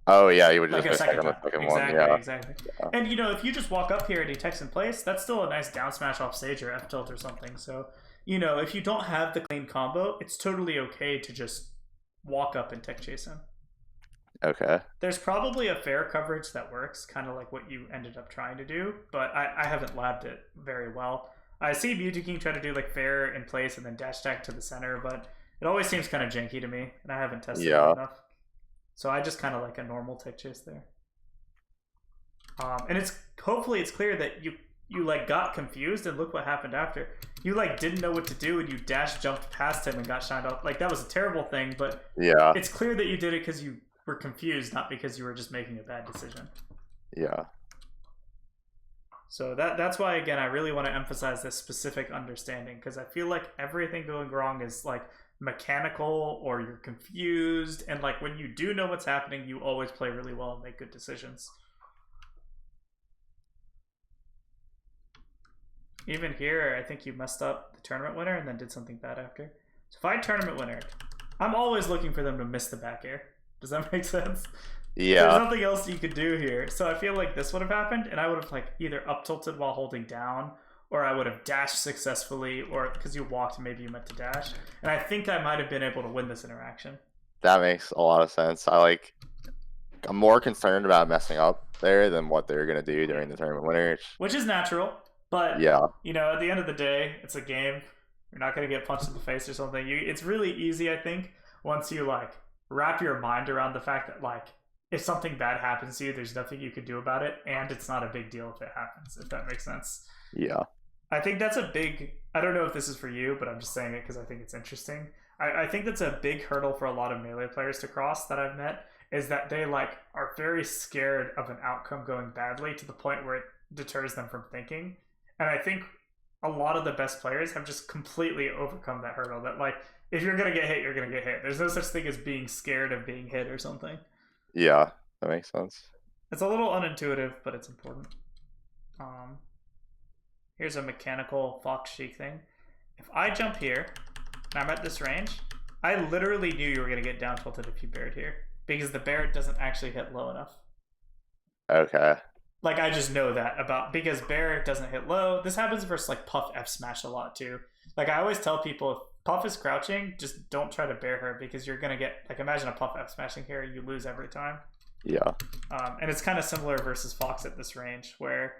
Oh, yeah, he would just like a second on the time. second Exactly, one. Yeah. Exactly. Yeah. And, you know, if you just walk up here and he techs in place, that's still a nice down smash off stage or F-tilt or something. So, you know, if you don't have the clean combo, it's totally okay to just walk up and tech chase him. Okay. There's probably a fair coverage that works, kind of like what you ended up trying to do, but I haven't labbed it very well. I see Mewtwo King try to do like fair in place and then dash attack to the center, but it always seems kind of janky to me, and I haven't tested it enough. So I just kind of like a normal tech chase there. And hopefully it's clear that you like got confused, and look what happened after. You like didn't know what to do, and you dash jumped past him and got shined off. Like that was a terrible thing, but yeah, it's clear that you did it because you were confused, not because you were just making a bad decision. Yeah. So that's why, again, I really want to emphasize this specific understanding, because I feel like everything going wrong is like mechanical, or you're confused, and like when you do know what's happening, you always play really well and make good decisions. Even here, I think you messed up the tournament winner and then did something bad after. So if I tournament winner, I'm always looking for them to miss the back air. Does that make sense? Yeah. There's nothing else you could do here. So I feel like this would have happened, and I would have like either up tilted while holding down, or I would have dashed successfully, or because you walked, maybe you meant to dash. And I think I might have been able to win this interaction. That makes a lot of sense. I'm more concerned about messing up there than what they're gonna do during the tournament winner. Which is natural, but yeah, you know, at the end of the day, it's a game. You're not gonna get punched in the face or something. It's really easy, I think, once you like wrap your mind around the fact that like if something bad happens to you, there's nothing you could do about it, and it's not a big deal if it happens, if that makes sense. Yeah. I think that's a big... I don't know if this is for you, but I'm just saying it because I think it's interesting. I think that's a big hurdle for a lot of melee players to cross that I've met, is that they like are very scared of an outcome going badly to the point where it deters them from thinking. And I think a lot of the best players have just completely overcome that hurdle, that like if you're gonna get hit, you're gonna get hit. There's no such thing as being scared of being hit or something. Yeah, that makes sense. It's a little unintuitive, but it's important. Here's a mechanical Fox Sheik thing. If I jump here and I'm at this range, I literally knew you were gonna get down tilted if you bared here, because the Barrett doesn't actually hit low enough. Okay. Like, I just know that about, because Bear doesn't hit low. This happens versus like Puff F smash a lot too. Like, I always tell people, if Puff is crouching, just don't try to bear her, because you're gonna get, like, imagine a Puff F smashing here, you lose every time. Yeah. And it's kind of similar versus Fox at this range, where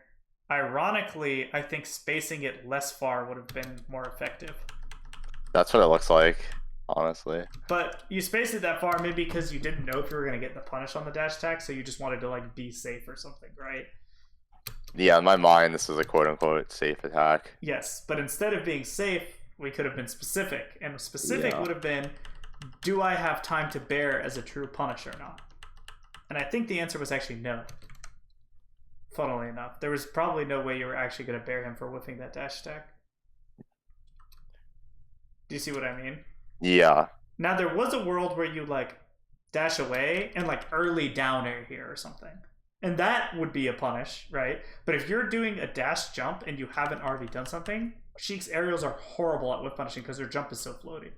ironically, I think spacing it less far would have been more effective. That's what it looks like, honestly. But you spaced it that far maybe because you didn't know if you were going to get the punish on the dash attack, so you just wanted to like be safe or something, right? Yeah, in my mind, this is a quote-unquote safe attack. Yes, but instead of being safe, we could have been specific. And specific would have been, do I have time to bear as a true punish or not? And I think the answer was actually no. Funnily enough, there was probably no way you were actually going to bear him for whiffing that dash attack. Do you see what I mean? Yeah. Now, there was a world where you like dash away and like early down air here or something. And that would be a punish, right? But if you're doing a dash jump and you haven't already done something, Sheik's aerials are horrible at whiff punishing because their jump is so floaty.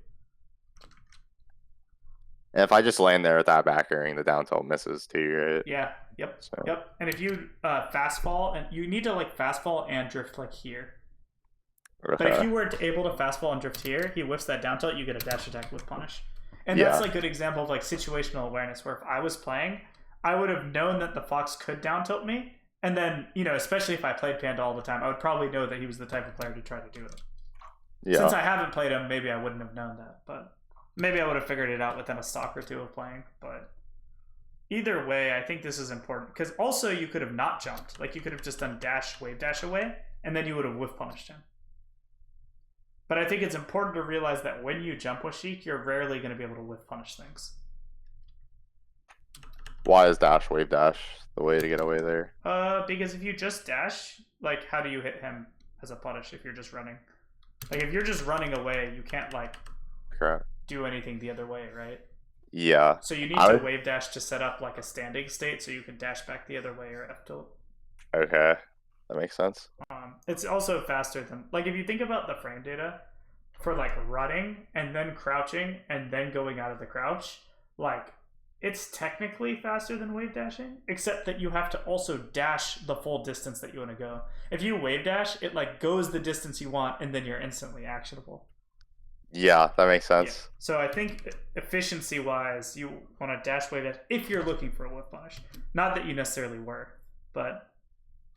And if I just land there with that back airing, the down tilt misses too, right? Yeah. Yep. So. Yep. And if you fast fall, and you need to like fast fall and drift like here. Okay. But if you were able to fast fall and drift here, he whiffs that down tilt, you get a dash attack with punish. And that's like a good example of like situational awareness, where if I was playing, I would have known that the Fox could down tilt me. And then, you know, especially if I played Panda all the time, I would probably know that he was the type of player to try to do it. Yeah. Since I haven't played him, maybe I wouldn't have known that. But maybe I would have figured it out within a stock or two of playing. But either way, I think this is important. Because also you could have not jumped. Like you could have just done dash, wave dash away, and then you would have whiff punished him. But I think it's important to realize that when you jump with Sheik, you're rarely going to be able to whiff punish things. Why is dash, wave dash the way to get away there? Because if you just dash, like, how do you hit him as a punish if you're just running? Like, if you're just running away, you can't, like, do anything the other way, right? Yeah. So you need to wave dash to set up, like, a standing state so you can dash back the other way or F tilt. Okay. That makes sense. It's also faster than, like, if you think about the frame data for like running and then crouching and then going out of the crouch, like it's technically faster than wave dashing, except that you have to also dash the full distance that you want to go. If you wave dash, it like goes the distance you want and then you're instantly actionable. Yeah, that makes sense. Yeah. So I think efficiency wise, you want to dash wave dash if you're looking for a whiff punish. Not that you necessarily were, but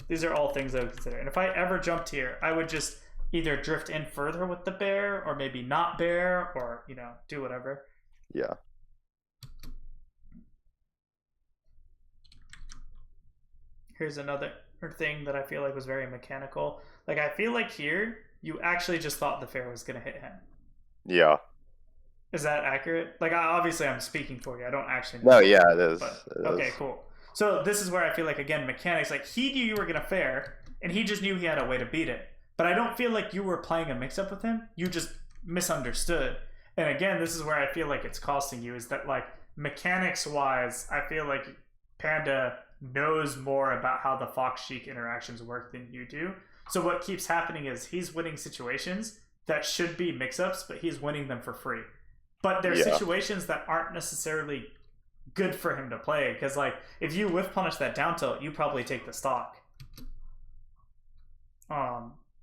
these are all things I would consider. And if I ever jumped here, I would just either drift in further with the bear or maybe not bear or, you know, do whatever. Yeah. Here's another thing that I feel like was very mechanical. Like, I feel like here, you actually just thought the fair was going to hit him. Yeah. Is that accurate? Like, obviously I'm speaking for you. I don't actually know. No, yeah, it is. Okay, cool. So this is where I feel like, again, mechanics, like he knew you were going to fair and he just knew he had a way to beat it. But I don't feel like you were playing a mix-up with him. You just misunderstood. And again, this is where I feel like it's costing you, is that like mechanics-wise, I feel like Panda knows more about how the Fox Sheik interactions work than you do. So what keeps happening is he's winning situations that should be mix-ups, but he's winning them for free. But there's situations that aren't necessarily good for him to play, because like if you whiff punish that down tilt, you probably take the stock.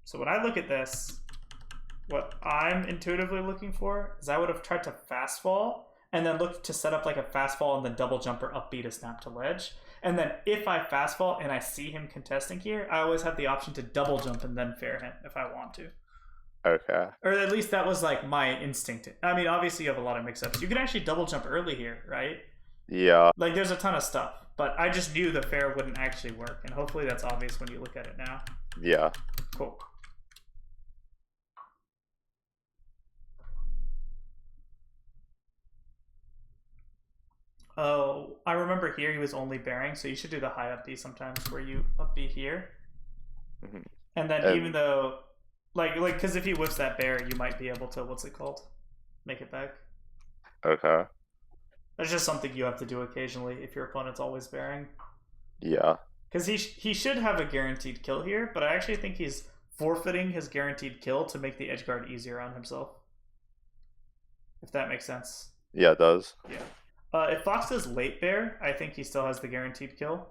So when I look at this, what I'm intuitively looking for is I would have tried to fast fall and then look to set up like a fast fall and then double jump or up B to snap to ledge. And then if I fast fall and I see him contesting here, I always have the option to double jump and then fair him if I want to. Okay. Or at least that was like my instinct. I mean, obviously you have a lot of mix-ups. You can actually double jump early here, right? Yeah. Like there's a ton of stuff, but I just knew the fair wouldn't actually work, and hopefully that's obvious when you look at it now. Yeah. Cool. Oh, I remember here he was only bearing, so you should do the high up B sometimes, where you up B here, Mhm. and then even And though, because if he whips that bear, you might be able to what's it called, make it back. okay, That's just something you have to do occasionally if your opponent's always bearing. yeah, Because he should have a guaranteed kill here, but I actually think he's forfeiting his guaranteed kill to make the edge guard easier on himself. If that makes sense. yeah, it does. Yeah. If Fox does late bear, I think he still has the guaranteed kill.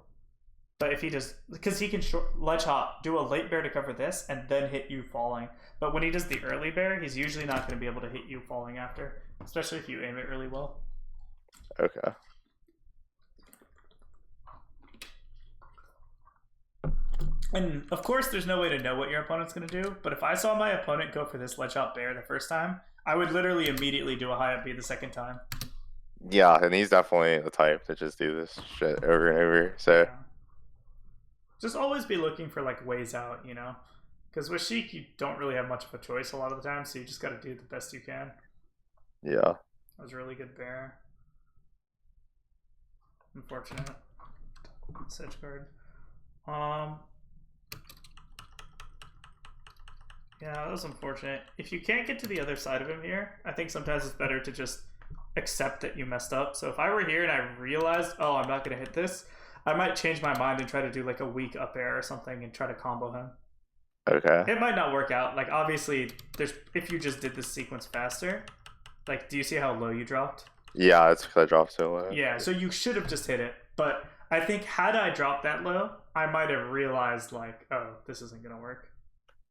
But if he does, because he can ledge hop, do a late bear to cover this, and then hit you falling. But when he does the early bear, he's usually not going to be able to hit you falling after, especially if you aim it really well. Okay. And of course, there's no way to know what your opponent's going to do. But if I saw my opponent go for this ledge hop bear the first time, I would literally immediately do a high up B the second time. Yeah, and he's definitely the type to just do this shit over and over. So Yeah. Just always be looking for like ways out, you know? Because with Sheik, you don't really have much of a choice a lot of the time, so you just got to do the best you can. yeah, That was a really good bear. Unfortunate. Sedge card. Yeah, that was unfortunate. If you can't get to the other side of him here, I think sometimes it's better to just accept that you messed up. So if I were here and I realized, oh, I'm not going to hit this, I might change my mind and try to do like a weak up air or something and try to combo him. okay. It might not work out. Like, obviously, if you just did this sequence faster, like, do you see how low you dropped? Yeah, it's because I dropped so low. Yeah, so you should have just hit it. But I think had I dropped that low, I might have realized, like, oh, this isn't going to work.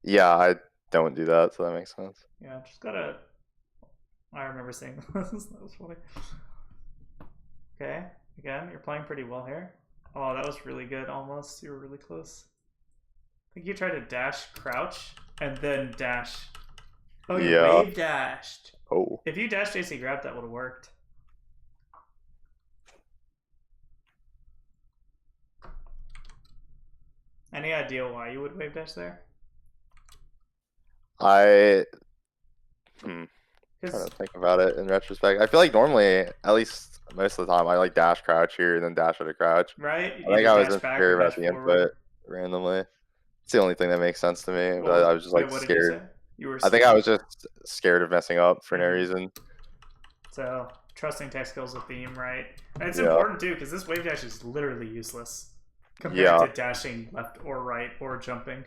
Yeah, I don't do that, so that makes sense. Yeah, just gotta. I remember seeing this. That was funny. Okay, again, you're playing pretty well here. Oh, that was really good almost. You were really close. I think you tried to dash crouch and then dash. Oh, you wave dashed. Oh. If you dash JC grab, that would have worked. Any idea why you would wave dash there? Trying to think about it in retrospect. I feel like normally, at least most of the time, I like dash crouch here and then dash at a crouch. Right? I think I was insecure about the input randomly. It's the only thing that makes sense to me, but I was just like what scared. Did you say? You were I think I was just scared of messing up for no Mhm. reason. So trusting tech skills a theme, right? And it's important too because this wave dash is literally useless compared to dashing left or right or jumping.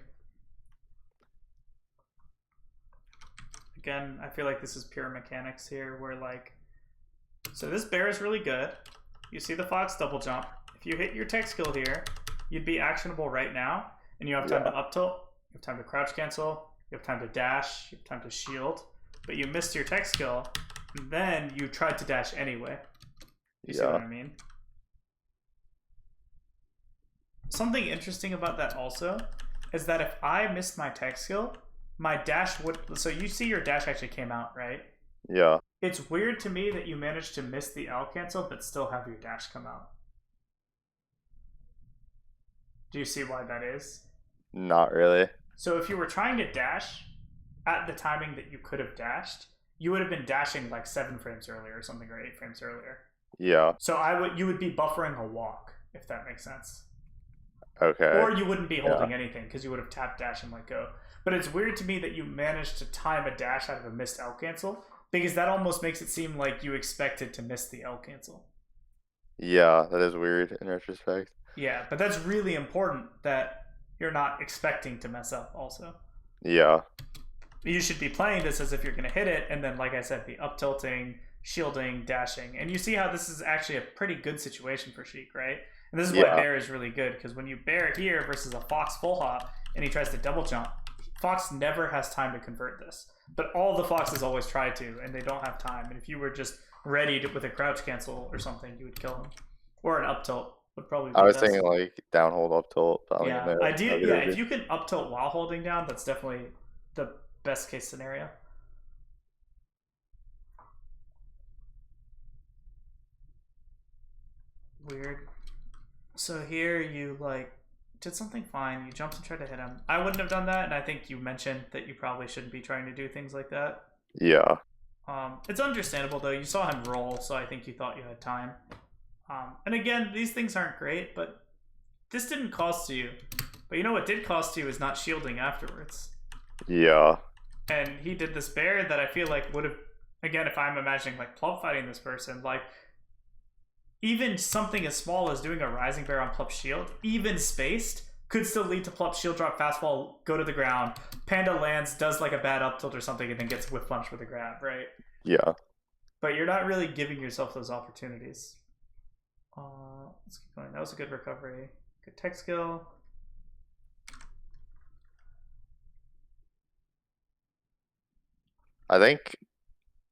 Again, I feel like this is pure mechanics here where like, so this bear is really good. You see the fox double jump. If you hit your tech skill here, you'd be actionable right now and you have time to up tilt, you have time to crouch cancel, you have time to dash, you have time to shield, but you missed your tech skill, and then you tried to dash anyway. You see what I mean? Something interesting about that also is that if I missed my tech skill, my dash would. So you see your dash actually came out, right? Yeah. It's weird to me that you managed to miss the L cancel but still have your dash come out. Do you see why that is? Not really. So if you were trying to dash at the timing that you could have dashed, you would have been dashing like 7 frames earlier or something, or 8 frames earlier. Yeah. So you would be buffering a walk, if that makes sense. Okay. Or you wouldn't be holding anything because you would have tapped dash and let go. But it's weird to me that you managed to time a dash out of a missed L cancel because that almost makes it seem like you expected to miss the L cancel. Yeah, that is weird in retrospect. Yeah, but that's really important that you're not expecting to mess up also. Yeah. You should be playing this as if you're going to hit it and then, like I said, be up tilting, shielding, dashing. And you see how this is actually a pretty good situation for Sheik, right? And this is why bear is really good because when you bear here versus a fox full hop and he tries to double jump, fox never has time to convert this. But all the foxes always try to, and they don't have time. And if you were just ready to, with a crouch cancel or something, you would kill him. Or an up tilt would probably be I was thinking like down hold up tilt. If you can up tilt while holding down, that's definitely the best case scenario. Weird. So here you like did something fine. You jumped and tried to hit him. I wouldn't have done that, and I think you mentioned that you probably shouldn't be trying to do things like that. Yeah. It's understandable though. You saw him roll, so I think you thought you had time. And again, these things aren't great, but this didn't cost you. But you know what did cost you is not shielding afterwards. Yeah. And he did this bear that I feel like would have, again, if I'm imagining like Plump fighting this person, like even something as small as doing a rising bear on Plump's shield, even spaced, could still lead to Plump's shield drop, fastball, go to the ground. Panda lands, does like a bad up tilt or something, and then gets whiff punch with a grab, right? Yeah. But you're not really giving yourself those opportunities. Let's keep going. That was a good recovery. Good tech skill. I think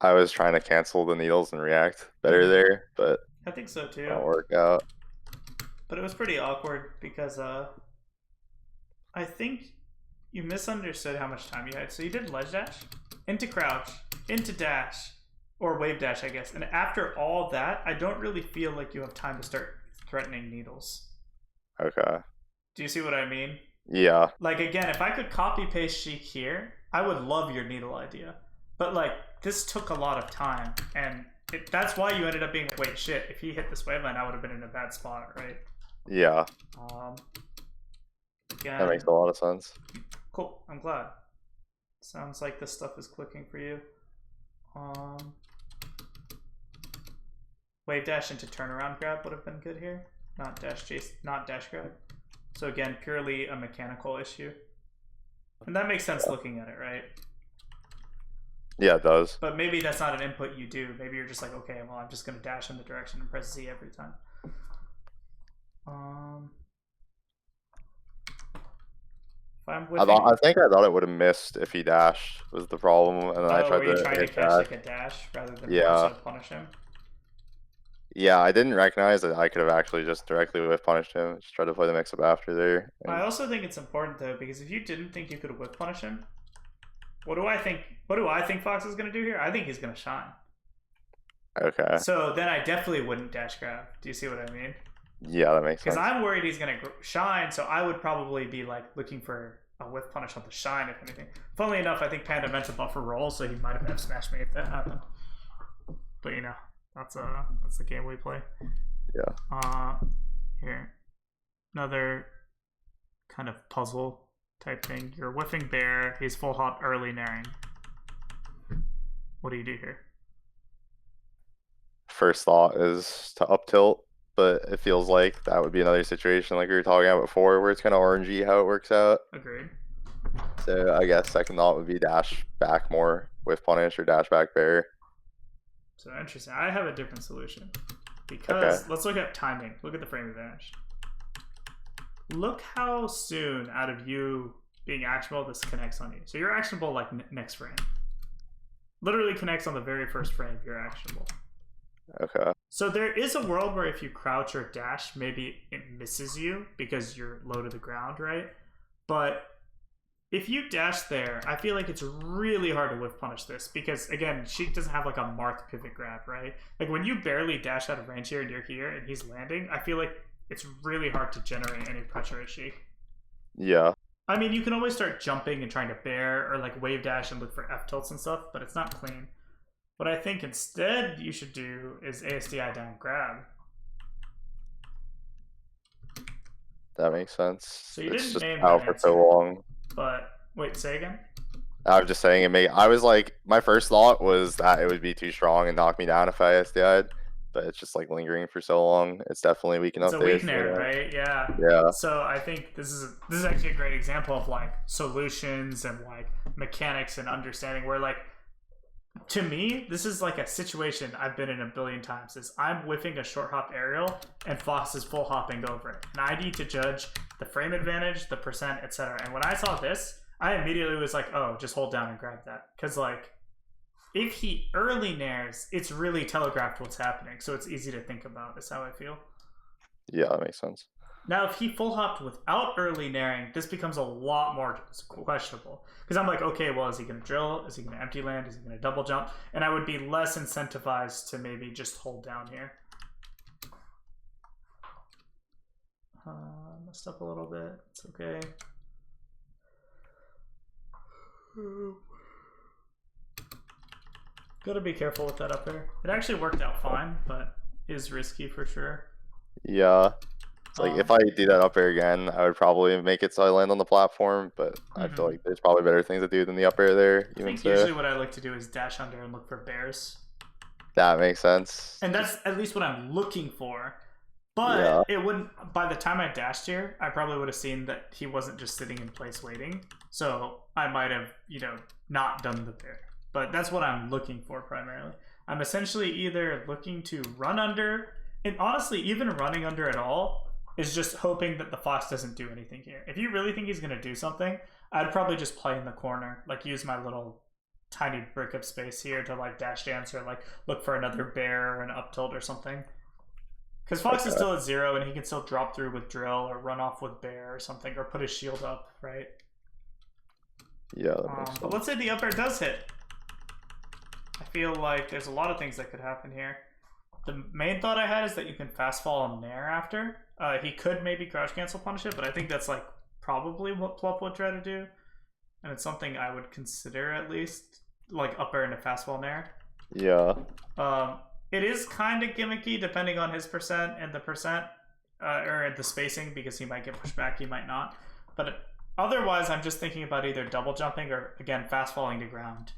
I was trying to cancel the needles and react better there, but I think so too. don't work out. But it was pretty awkward because I think you misunderstood how much time you had. So you did ledge dash, into crouch, into dash, or wave dash, I guess. And after all that, I don't really feel like you have time to start threatening needles. Okay. Do you see what I mean? Yeah. Like, again, if I could copy paste Sheik here, I would love your needle idea. But, like, this took a lot of time. And that's why you ended up being like, wait, shit, if he hit this waveland, I would have been in a bad spot, right? Yeah. Again, That makes a lot of sense. cool. I'm glad. Sounds like this stuff is clicking for you. Wave dash into turnaround grab would have been good here. Not dash chase, not dash grab. So again, purely a mechanical issue. And that makes sense looking at it, right? Yeah, it does. But maybe that's not an input you do. Maybe you're just like, okay, well, I'm just going to dash in the direction and press Z every time. If I'm with I think I thought it would have missed if he dashed was the problem, and then I tried were you trying to hit catch dash. like a dash rather than punish him? Yeah, I didn't recognize that I could have actually just directly whiff punished him. Just tried to play the mix up after there. I also think it's important though, because if you didn't think you could whiff punish him, what do I think? What do I think Fox is going to do here? I think he's going to shine. Okay. So then I definitely wouldn't dash grab. Do you see what I mean? Yeah, that makes sense. Because I'm worried he's going to shine, so I would probably be like looking for a whiff punish on the shine, if anything. Funnily enough, I think Panda meant to buffer roll, so he might have F smashed me if that happened. But you know, that's the game we play. Yeah. Here, another kind of puzzle type thing. You're whiffing bear. He's full hop early naring. What do you do here? First thought is to up tilt, but it feels like that would be another situation like we were talking about before, where it's kind of RNG how it works out. Agreed. So I guess second thought would be dash back more with punish or dash back bear. So interesting. I have a different solution because let's look at timing. Look at the frame advantage. Look how soon out of you being actionable this connects on you. So you're actionable like next frame. Literally connects on the very first frame. You're actionable. Okay. So there is a world where if you crouch or dash, maybe it misses you because you're low to the ground, right? But if you dash there, I feel like it's really hard to whiff punish this because, again, Sheik doesn't have like a marked pivot grab, right? Like when you barely dash out of range here and you're here and he's landing, I feel like it's really hard to generate any pressure at Sheik. Yeah. I mean, you can always start jumping and trying to bear or like wave dash and look for F tilts and stuff, but it's not clean. What I think instead you should do is ASDI down grab. That makes sense. So you it's didn't just name out that for answer, so long. But wait, say again? I was just saying I was like, my first thought was that it would be too strong and knock me down if I SDI'd, but it's just like lingering for so long. It's definitely weak enough. It's a weak nair, right? Yeah. Yeah. So I think this is actually a great example of like solutions and like mechanics and understanding where like, to me, this is like a situation I've been in a billion times. Is I'm whiffing a short hop aerial and Fox is full hopping over it. And I need to judge the frame advantage, the percent, etc. And when I saw this, I immediately was like, oh, just hold down and grab that. Because like, if he early nairs, it's really telegraphed what's happening. So it's easy to think about, is how I feel. Yeah, that makes sense. Now, if he full hopped without early nairing, this becomes a lot more questionable. Because I'm like, okay, well, is he going to drill? Is he going to empty land? Is he going to double jump? And I would be less incentivized to maybe just hold down here. Messed up a little bit. It's okay. Gotta be careful with that up there. It actually worked out fine, but is risky for sure. Yeah. It's like if I do that up air again, I would probably make it so I land on the platform, but I feel like there's probably better things to do than the up air there, I even think so. usually what I like to do is dash under and look for bears. That makes sense. And that's at least what I'm looking for. But Yeah. it wouldn't. By the time I dashed here, I probably would have seen that he wasn't just sitting in place waiting. So I might have, not done the bear. But that's what I'm looking for primarily. I'm essentially either looking to run under, and honestly, even running under at all is just hoping that the fox doesn't do anything here. If you really think he's going to do something, I'd probably just play in the corner, like use my little tiny brick of space here to like dash dance or like look for another bear or an up tilt or something. Because Fox is still at 0 and he can still drop through with drill or run off with bear or something or put his shield up, right? Yeah. But let's say the up air does hit. I feel like there's a lot of things that could happen here. The main thought I had is that you can fast fall on Nair after. He could maybe crouch cancel punish it, but I think that's like probably what Plup would try to do. And it's something I would consider at least, like up air into fast fall Nair. Yeah. It is kind of gimmicky depending on his percent and the percent, or the spacing, because he might get pushed back, he might not. But otherwise, I'm just thinking about either double jumping or, again, fast falling to ground.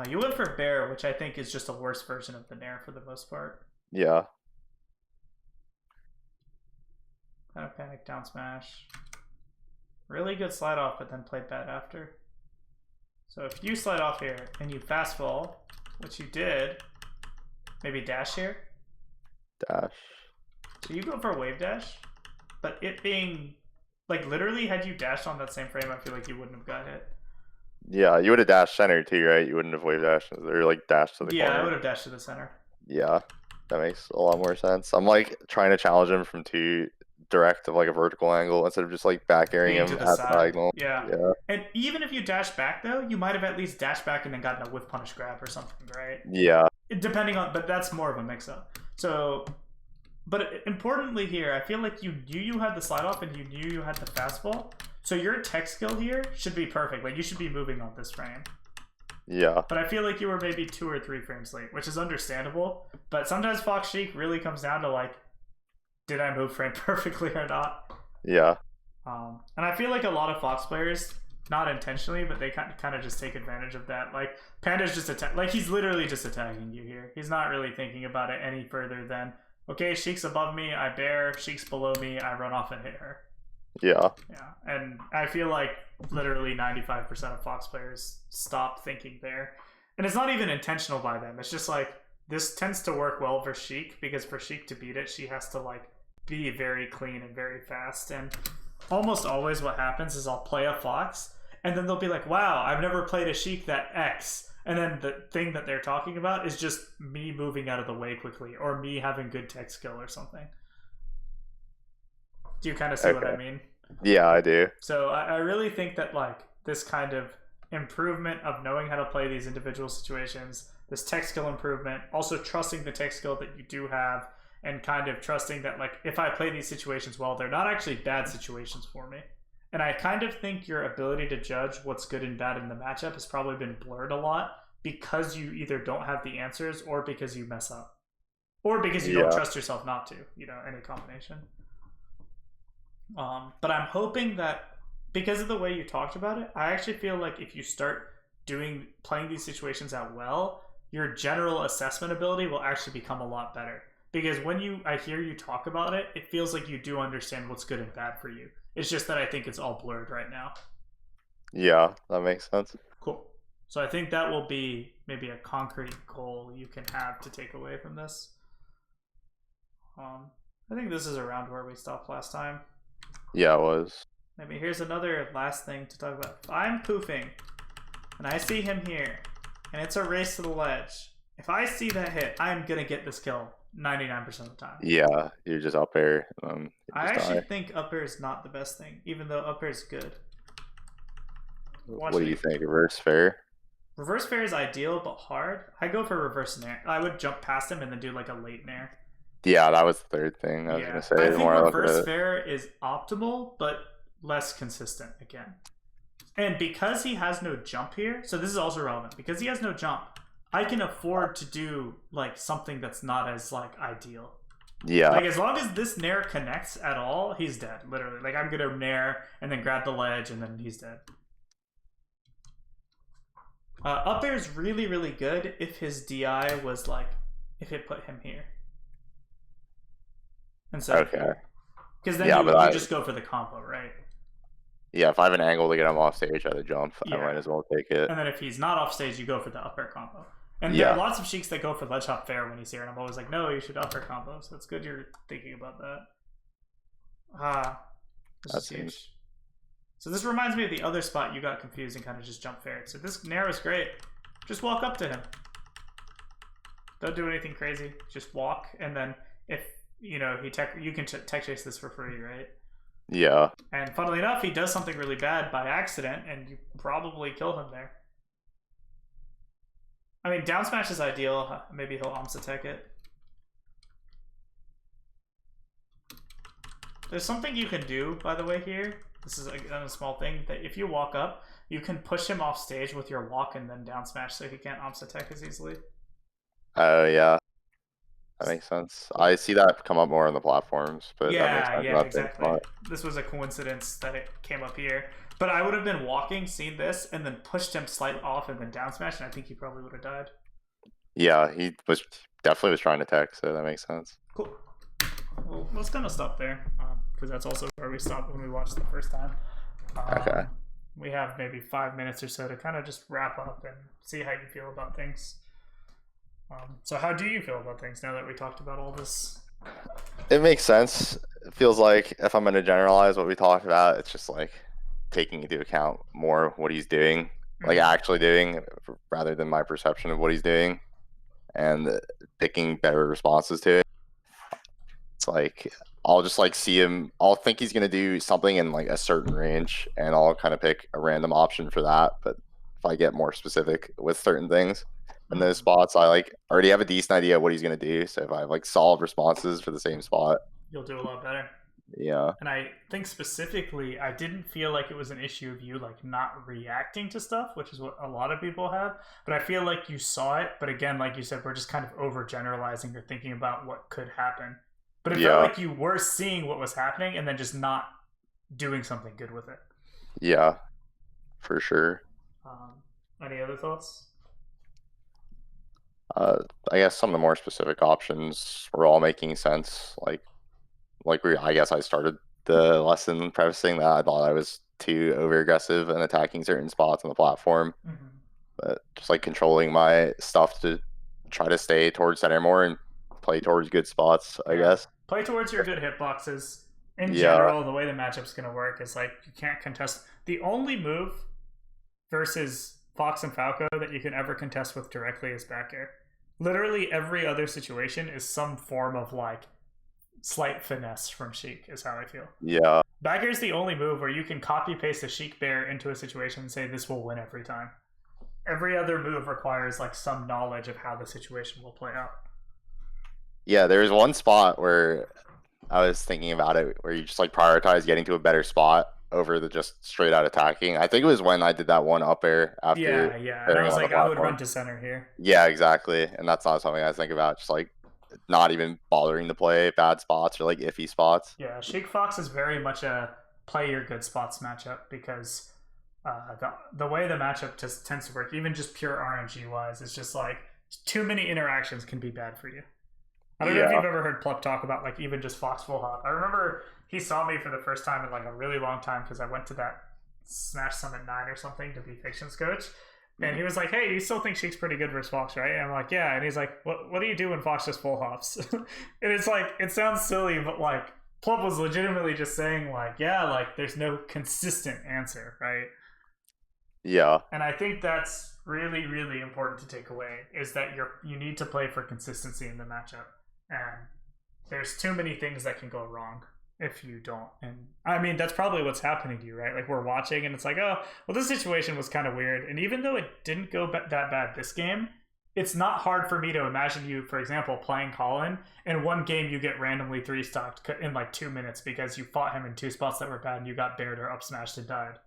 You went for bear, which I think is just a worse version of the Nair for the most part. Yeah. Kind of panic down smash. Really good slide off, but then played bad after. So if you slide off here and you fast fall, which you did, maybe dash here? Dash. So you go for a wave dash, but it being, like literally, had you dashed on that same frame, I feel like you wouldn't have got hit. Yeah, you would have dashed center too, right? You wouldn't have wave dashed or like dashed to the corner. Yeah, I would have dashed to the center. Yeah, that makes a lot more sense. I'm like trying to challenge him from too direct of like a vertical angle instead of just like back airing him at the diagonal. Yeah. And even if you dash back though, you might have at least dashed back and then gotten a whiff punish grab or something, right? Yeah. Depending on, but that's more of a mix-up. So, but importantly here, I feel like you knew you had the slide off and you knew you had the fastball. So your tech skill here should be perfect. Like you should be moving on this frame. Yeah. But I feel like you were maybe 2 or 3 frames late, which is understandable. But sometimes Fox Sheik really comes down to like, did I move frame perfectly or not? Yeah. And I feel like a lot of Fox players, not intentionally, but they kind of just take advantage of that. Like Panda's just he's literally just attacking you here. He's not really thinking about it any further than, okay, Sheik's above me, I bear. Sheik's below me, I run off and hit her. Yeah. Yeah, and I feel like literally 95% of Fox players stop thinking there. And it's not even intentional by them. It's just like, this tends to work well for Sheik, because for Sheik to beat it, she has to like be very clean and very fast. And almost always what happens is I'll play a Fox, and then they'll be like, wow, I've never played a Sheik that X. And then the thing that they're talking about is just me moving out of the way quickly, or me having good tech skill or something. Do you kind of see what I mean? Yeah, I do. So I really think that like this kind of improvement of knowing how to play these individual situations, this tech skill improvement, also trusting the tech skill that you do have, and kind of trusting that like if I play these situations well, they're not actually bad situations for me. And I kind of think your ability to judge what's good and bad in the matchup has probably been blurred a lot, because you either don't have the answers, or because you mess up, or because you don't trust yourself not to, any combination. But I'm hoping that because of the way you talked about it, I actually feel like if you start playing these situations out well, your general assessment ability will actually become a lot better. Because when I hear you talk about it, it feels like you do understand what's good and bad for you. It's just that I think it's all blurred right now. Yeah, that makes sense. Cool. So I think that will be maybe a concrete goal you can have to take away from this. I think this is around where we stopped last time. Yeah, it was. Maybe here's another last thing to talk about. If I'm poofing and I see him here and it's a race to the ledge, if I see that hit, I'm going to get this kill 99% of the time. Yeah, you're just up air. I actually think up air is not the best thing, even though up air is good. What do you think? Reverse fair? Reverse fair is ideal, but hard. I go for reverse nair. I would jump past him and then do like a late nair. Yeah, that was the third thing I was going to say. I think reverse fair is optimal, but less consistent again. And because he has no jump here, so this is also relevant. Because he has no jump, I can afford to do like something that's not as like ideal. Yeah. Like as long as this nair connects at all, he's dead. Literally, like I'm gonna nair and then grab the ledge and then he's dead. Up air is really really good if his DI was like if it put him here instead of here. Because then you just go for the combo, right? Yeah, if I have an angle to get him off stage at a jump, Yeah. I might as well take it. And then if he's not off stage, you go for the up air combo. And there are lots of Sheiks that go for ledge hop fair when he's here, and I'm always like, no, you should up air combo. So it's good you're thinking about that. This is huge. So this reminds me of the other spot you got confused and kind of just jump fair. So this nair is great. Just walk up to him. Don't do anything crazy. Just walk, and then if you know you can tech chase this for free, right? Yeah. And funnily enough, he does something really bad by accident, and you probably kill him there. I mean, down smash is ideal. Maybe he'll Amsa tech it. There's something you can do, by the way, here. This is a small thing, that if you walk up, you can push him off stage with your walk and then down smash so he can't Amsa tech as easily. Oh, yeah. That makes sense. I see that come up more on the platforms, but yeah, exactly. This was a coincidence that it came up here. But I would have been walking, seen this, and then pushed him slightly off and then down smash, and I think he probably would have died. Yeah, he was definitely trying to tech, so that makes sense. Cool. Well, let's kind of stop there, because that's also where we stopped when we watched the first time. Okay. We have maybe 5 minutes or so to kind of just wrap up and see how you feel about things. So how do you feel about things now that we talked about all this? It makes sense. It feels like if I'm going to generalize what we talked about, it's just like taking into account more what he's doing, like actually doing, rather than my perception of what he's doing, and picking better responses to it. It's like I'll just like see him, I'll think he's going to do something in like a certain range, and I'll kind of pick a random option for that. But if I get more specific with certain things in those spots, I like already have a decent idea of what he's going to do. So if I have like solid responses for the same spot, you'll do a lot better. Yeah. And I think specifically, I didn't feel like it was an issue of you like not reacting to stuff, which is what a lot of people have. But I feel like you saw it. But again, like you said, we're just kind of overgeneralizing or thinking about what could happen. But it felt like you were seeing what was happening and then just not doing something good with it. Yeah, for sure. Any other thoughts? I guess some of the more specific options were all making sense. I guess I started the lesson prefacing that I thought I was too over aggressive and attacking certain spots on the platform, but just like controlling my stuff to try to stay towards center more and play towards good spots. I guess play towards your good hitboxes. In general, the way the matchup's going to work is like you can't contest. The only move versus Fox and Falco that you can ever contest with directly is back air. Literally every other situation is some form of like slight finesse from Sheik, is how I feel. Yeah. Back air is the only move where you can copy paste a Sheik bear into a situation and say this will win every time. Every other move requires like some knowledge of how the situation will play out. Yeah, there was one spot where I was thinking about it where you just like prioritize getting to a better spot over the just straight out attacking. I think it was when I did that one up air after. Yeah. And I was like, I would run to center here. Yeah, exactly. And that's not something I think about. Just like not even bothering to play bad spots or like iffy spots. Yeah, Sheik Fox is very much a play your good spots matchup because the way the matchup just tends to work, even just pure RNG wise, is just like too many interactions can be bad for you. I don't know if you've ever heard Plup talk about like even just Fox full hop. I remember he saw me for the first time in like a really long time because I went to that Smash Summit 9 or something to be Fiction's coach. And he was like, hey, you still think Sheik's pretty good versus Fox, right? And I'm like, yeah. And he's like, what do you do when Fox just full hops? And it's like, it sounds silly, but like Plup was legitimately just saying like, yeah, like there's no consistent answer, right? Yeah. And I think that's really, really important to take away is that you need to play for consistency in the matchup. And there's too many things that can go wrong if you don't. And I mean, that's probably what's happening to you, right? Like we're watching and it's like, oh, well, this situation was kind of weird. And even though it didn't go that bad this game, it's not hard for me to imagine you, for example, playing Colin. In one game, you get randomly 3-stocked in like 2 minutes because you fought him in 2 spots that were bad and you got bared or up smashed and died.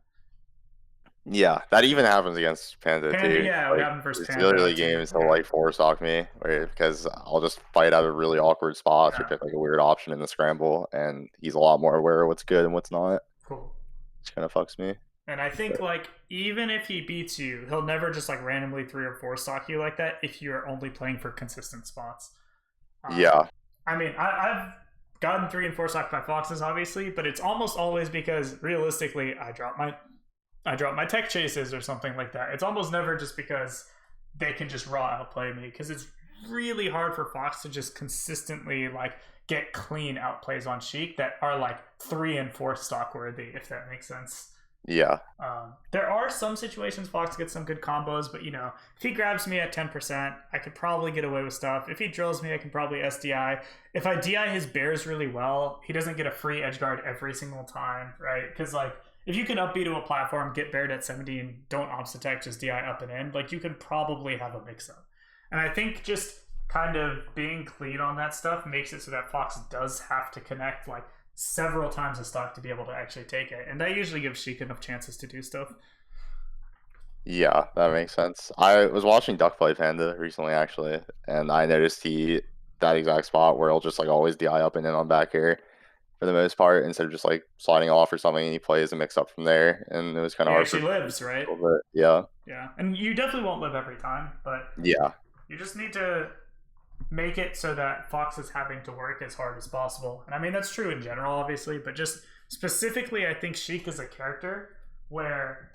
Yeah, that even happens against Panda Panda, too. yeah, it would Like, happen versus there's Panda literally too. games that will Yeah, like force talk me, because I'll just fight out of really awkward spots or yeah, pick like a weird option in the scramble, and he's a lot more aware of what's good and what's not, cool. which kind of fucks me. And I think But like even if he beats you, he'll never just like randomly 3 or 4 stock you like that if you're only playing for consistent spots. Um, yeah, I mean, I've gotten 3 and 4 stock by foxes, obviously, but it's almost always because realistically, I drop my tech chases or something like that. It's almost never just because they can just raw outplay me, because it's really hard for Fox to just consistently like get clean outplays on Sheik that are like 3 and 4 stock worthy, if that makes sense. yeah, There are some situations Fox gets some good combos, but if he grabs me at 10%, I could probably get away with stuff. If he drills me, I can probably SDI. If I DI his bears really well, he doesn't get a free edge guard every single time, right? Because like if you can up B to a platform, get bared at 70 and don't obs attack, just DI up and in, like you could probably have a mix up. And I think just kind of being clean on that stuff makes it so that Fox does have to connect like several times a stock to be able to actually take it, and that usually gives Sheik enough chances to do stuff. yeah. That makes sense. I was watching Duck play Panda recently actually, and I noticed that exact spot where he'll just like always DI up and in on back air for the most part instead of just like sliding off or something, and he plays a mix up from there, and it was kind He of hard actually for lives, right? a little bit. Yeah, Yeah, and you definitely won't live every time, but yeah, you just need to make it so that Fox is having to work as hard as possible. And I mean that's true in general, obviously, but just specifically, I think Sheik is a character where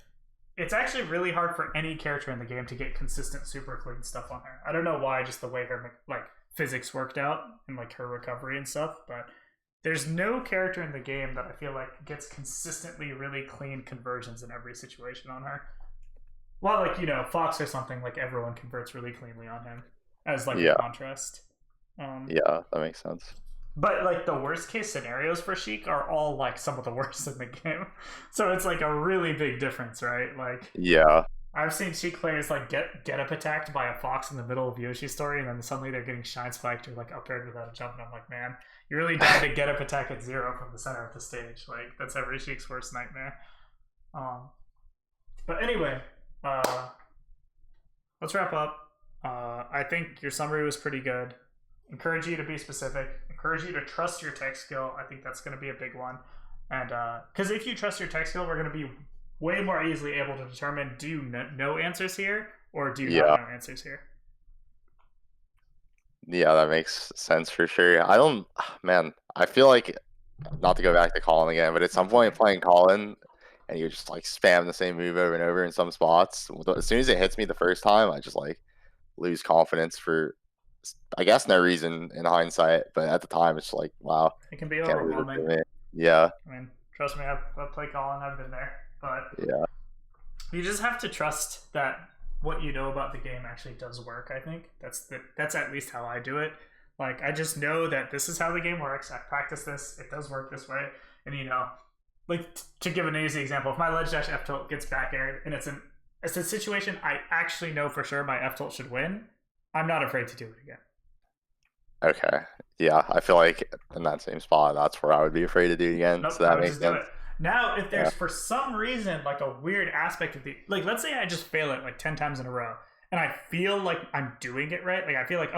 it's actually really hard for any character in the game to get consistent super clean stuff on her. I don't know why, just the way her like physics worked out and like her recovery and stuff, but there's no character in the game that I feel like gets consistently really clean conversions in every situation on her. Well, like Fox or something, like everyone converts really cleanly on him as like a yeah, contrast. Um, yeah. That makes sense. but like the worst case scenarios for Sheik are all like some of the worst in the game, so it's like a really big difference, right? Like Yeah, I've seen Sheik players like get up attacked by a fox in the middle of Yoshi's story, and then suddenly they're getting shine spiked or like up aired without a jump, and I'm like, man, you really died to get up attack at 0 from the center of the stage. Like that's every Sheik's worst nightmare. Um, but anyway, let's wrap up. I think your summary was pretty good. Encourage you to be specific. Encourage you to trust your tech skill. I think that's going to be a big one. And because if you trust your tech skill, we're going to be way more easily able to determine, do you know answers here or do you yeah, not know answers here? yeah. That makes sense for sure. I don't, man. I feel like, not to go back to Colin again, but at some That's point okay. playing Colin, and you just like spam the same move over and over in some spots. As soon as it hits me the first time, I just like lose confidence for, I guess, no reason in hindsight. But at the time, it's like, wow, It can be can't believe it overwhelming. to me. Yeah, I mean, trust me, I've played Colin, I've been there. But yeah, you just have to trust that what you know about the game actually does work. I think that's at least how I do it. Like I just know that this is how the game works. I practice this. It does work this way. And like to give an easy example, if my ledge dash F tilt gets back aired and it's a situation I actually know for sure my F tilt should win, I'm not afraid to do it again. okay, yeah. I feel like in that same spot, that's where I would be afraid to do it again. Nope, So I that would makes just do sense. it. Now, if Yeah, there's for some reason like a weird aspect of the like, let's say I just fail it like 10 times in a row, and I feel like I'm doing it right. Like I feel like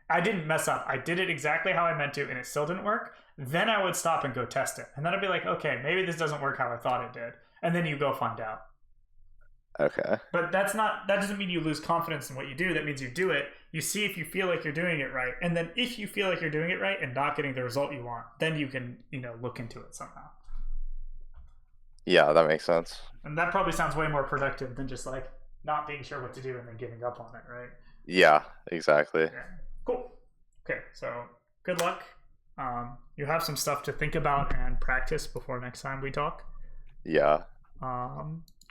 I didn't mess up. I did it exactly how I meant to, and it still didn't work. Then I would stop and go test it, and then I'd be like, okay, maybe this doesn't work how I thought it did, and then you go find out. okay. But that doesn't mean you lose confidence in what you do. That means you do it. You see if you feel like you're doing it right, and then if you feel like you're doing it right and not getting the result you want, then you can look into it somehow. Yeah, that makes sense. And that probably sounds way more productive than just like not being sure what to do and then giving up on it, right? Yeah, exactly. Yeah. Cool. Okay, so good luck. You have some stuff to think about and practice before next time we talk. Yeah.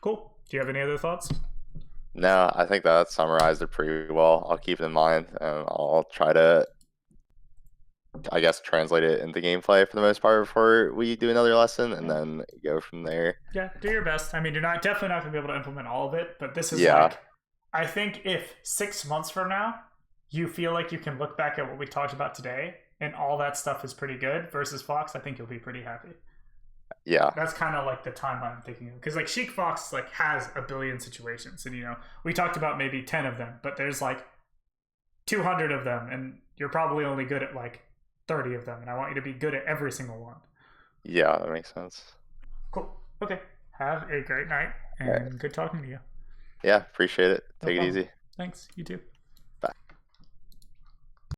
Cool. Do you have any other thoughts? No, I think that summarized it pretty well. I'll keep it in mind, and I'll try to, I guess, translate it into gameplay for the most part before we do another lesson, and then go from there. Yeah, do your best. I mean, you're definitely not going to be able to implement all of it, but this is Yeah, like, I think if 6 months from now you feel like you can look back at what we talked about today and all that stuff is pretty good versus Fox, I think you'll be pretty happy. Yeah. That's kind of like the timeline I'm thinking of, because like Sheik Fox like has a billion situations, and we talked about maybe 10 of them, but there's like 200 of them, and you're probably only good at like 30 of them, and I want you to be good at every single one. Yeah, that makes sense. Cool. Okay. Have a great night, All right. and good talking to you. Yeah, appreciate it. No Take it problem. easy. Thanks. You too.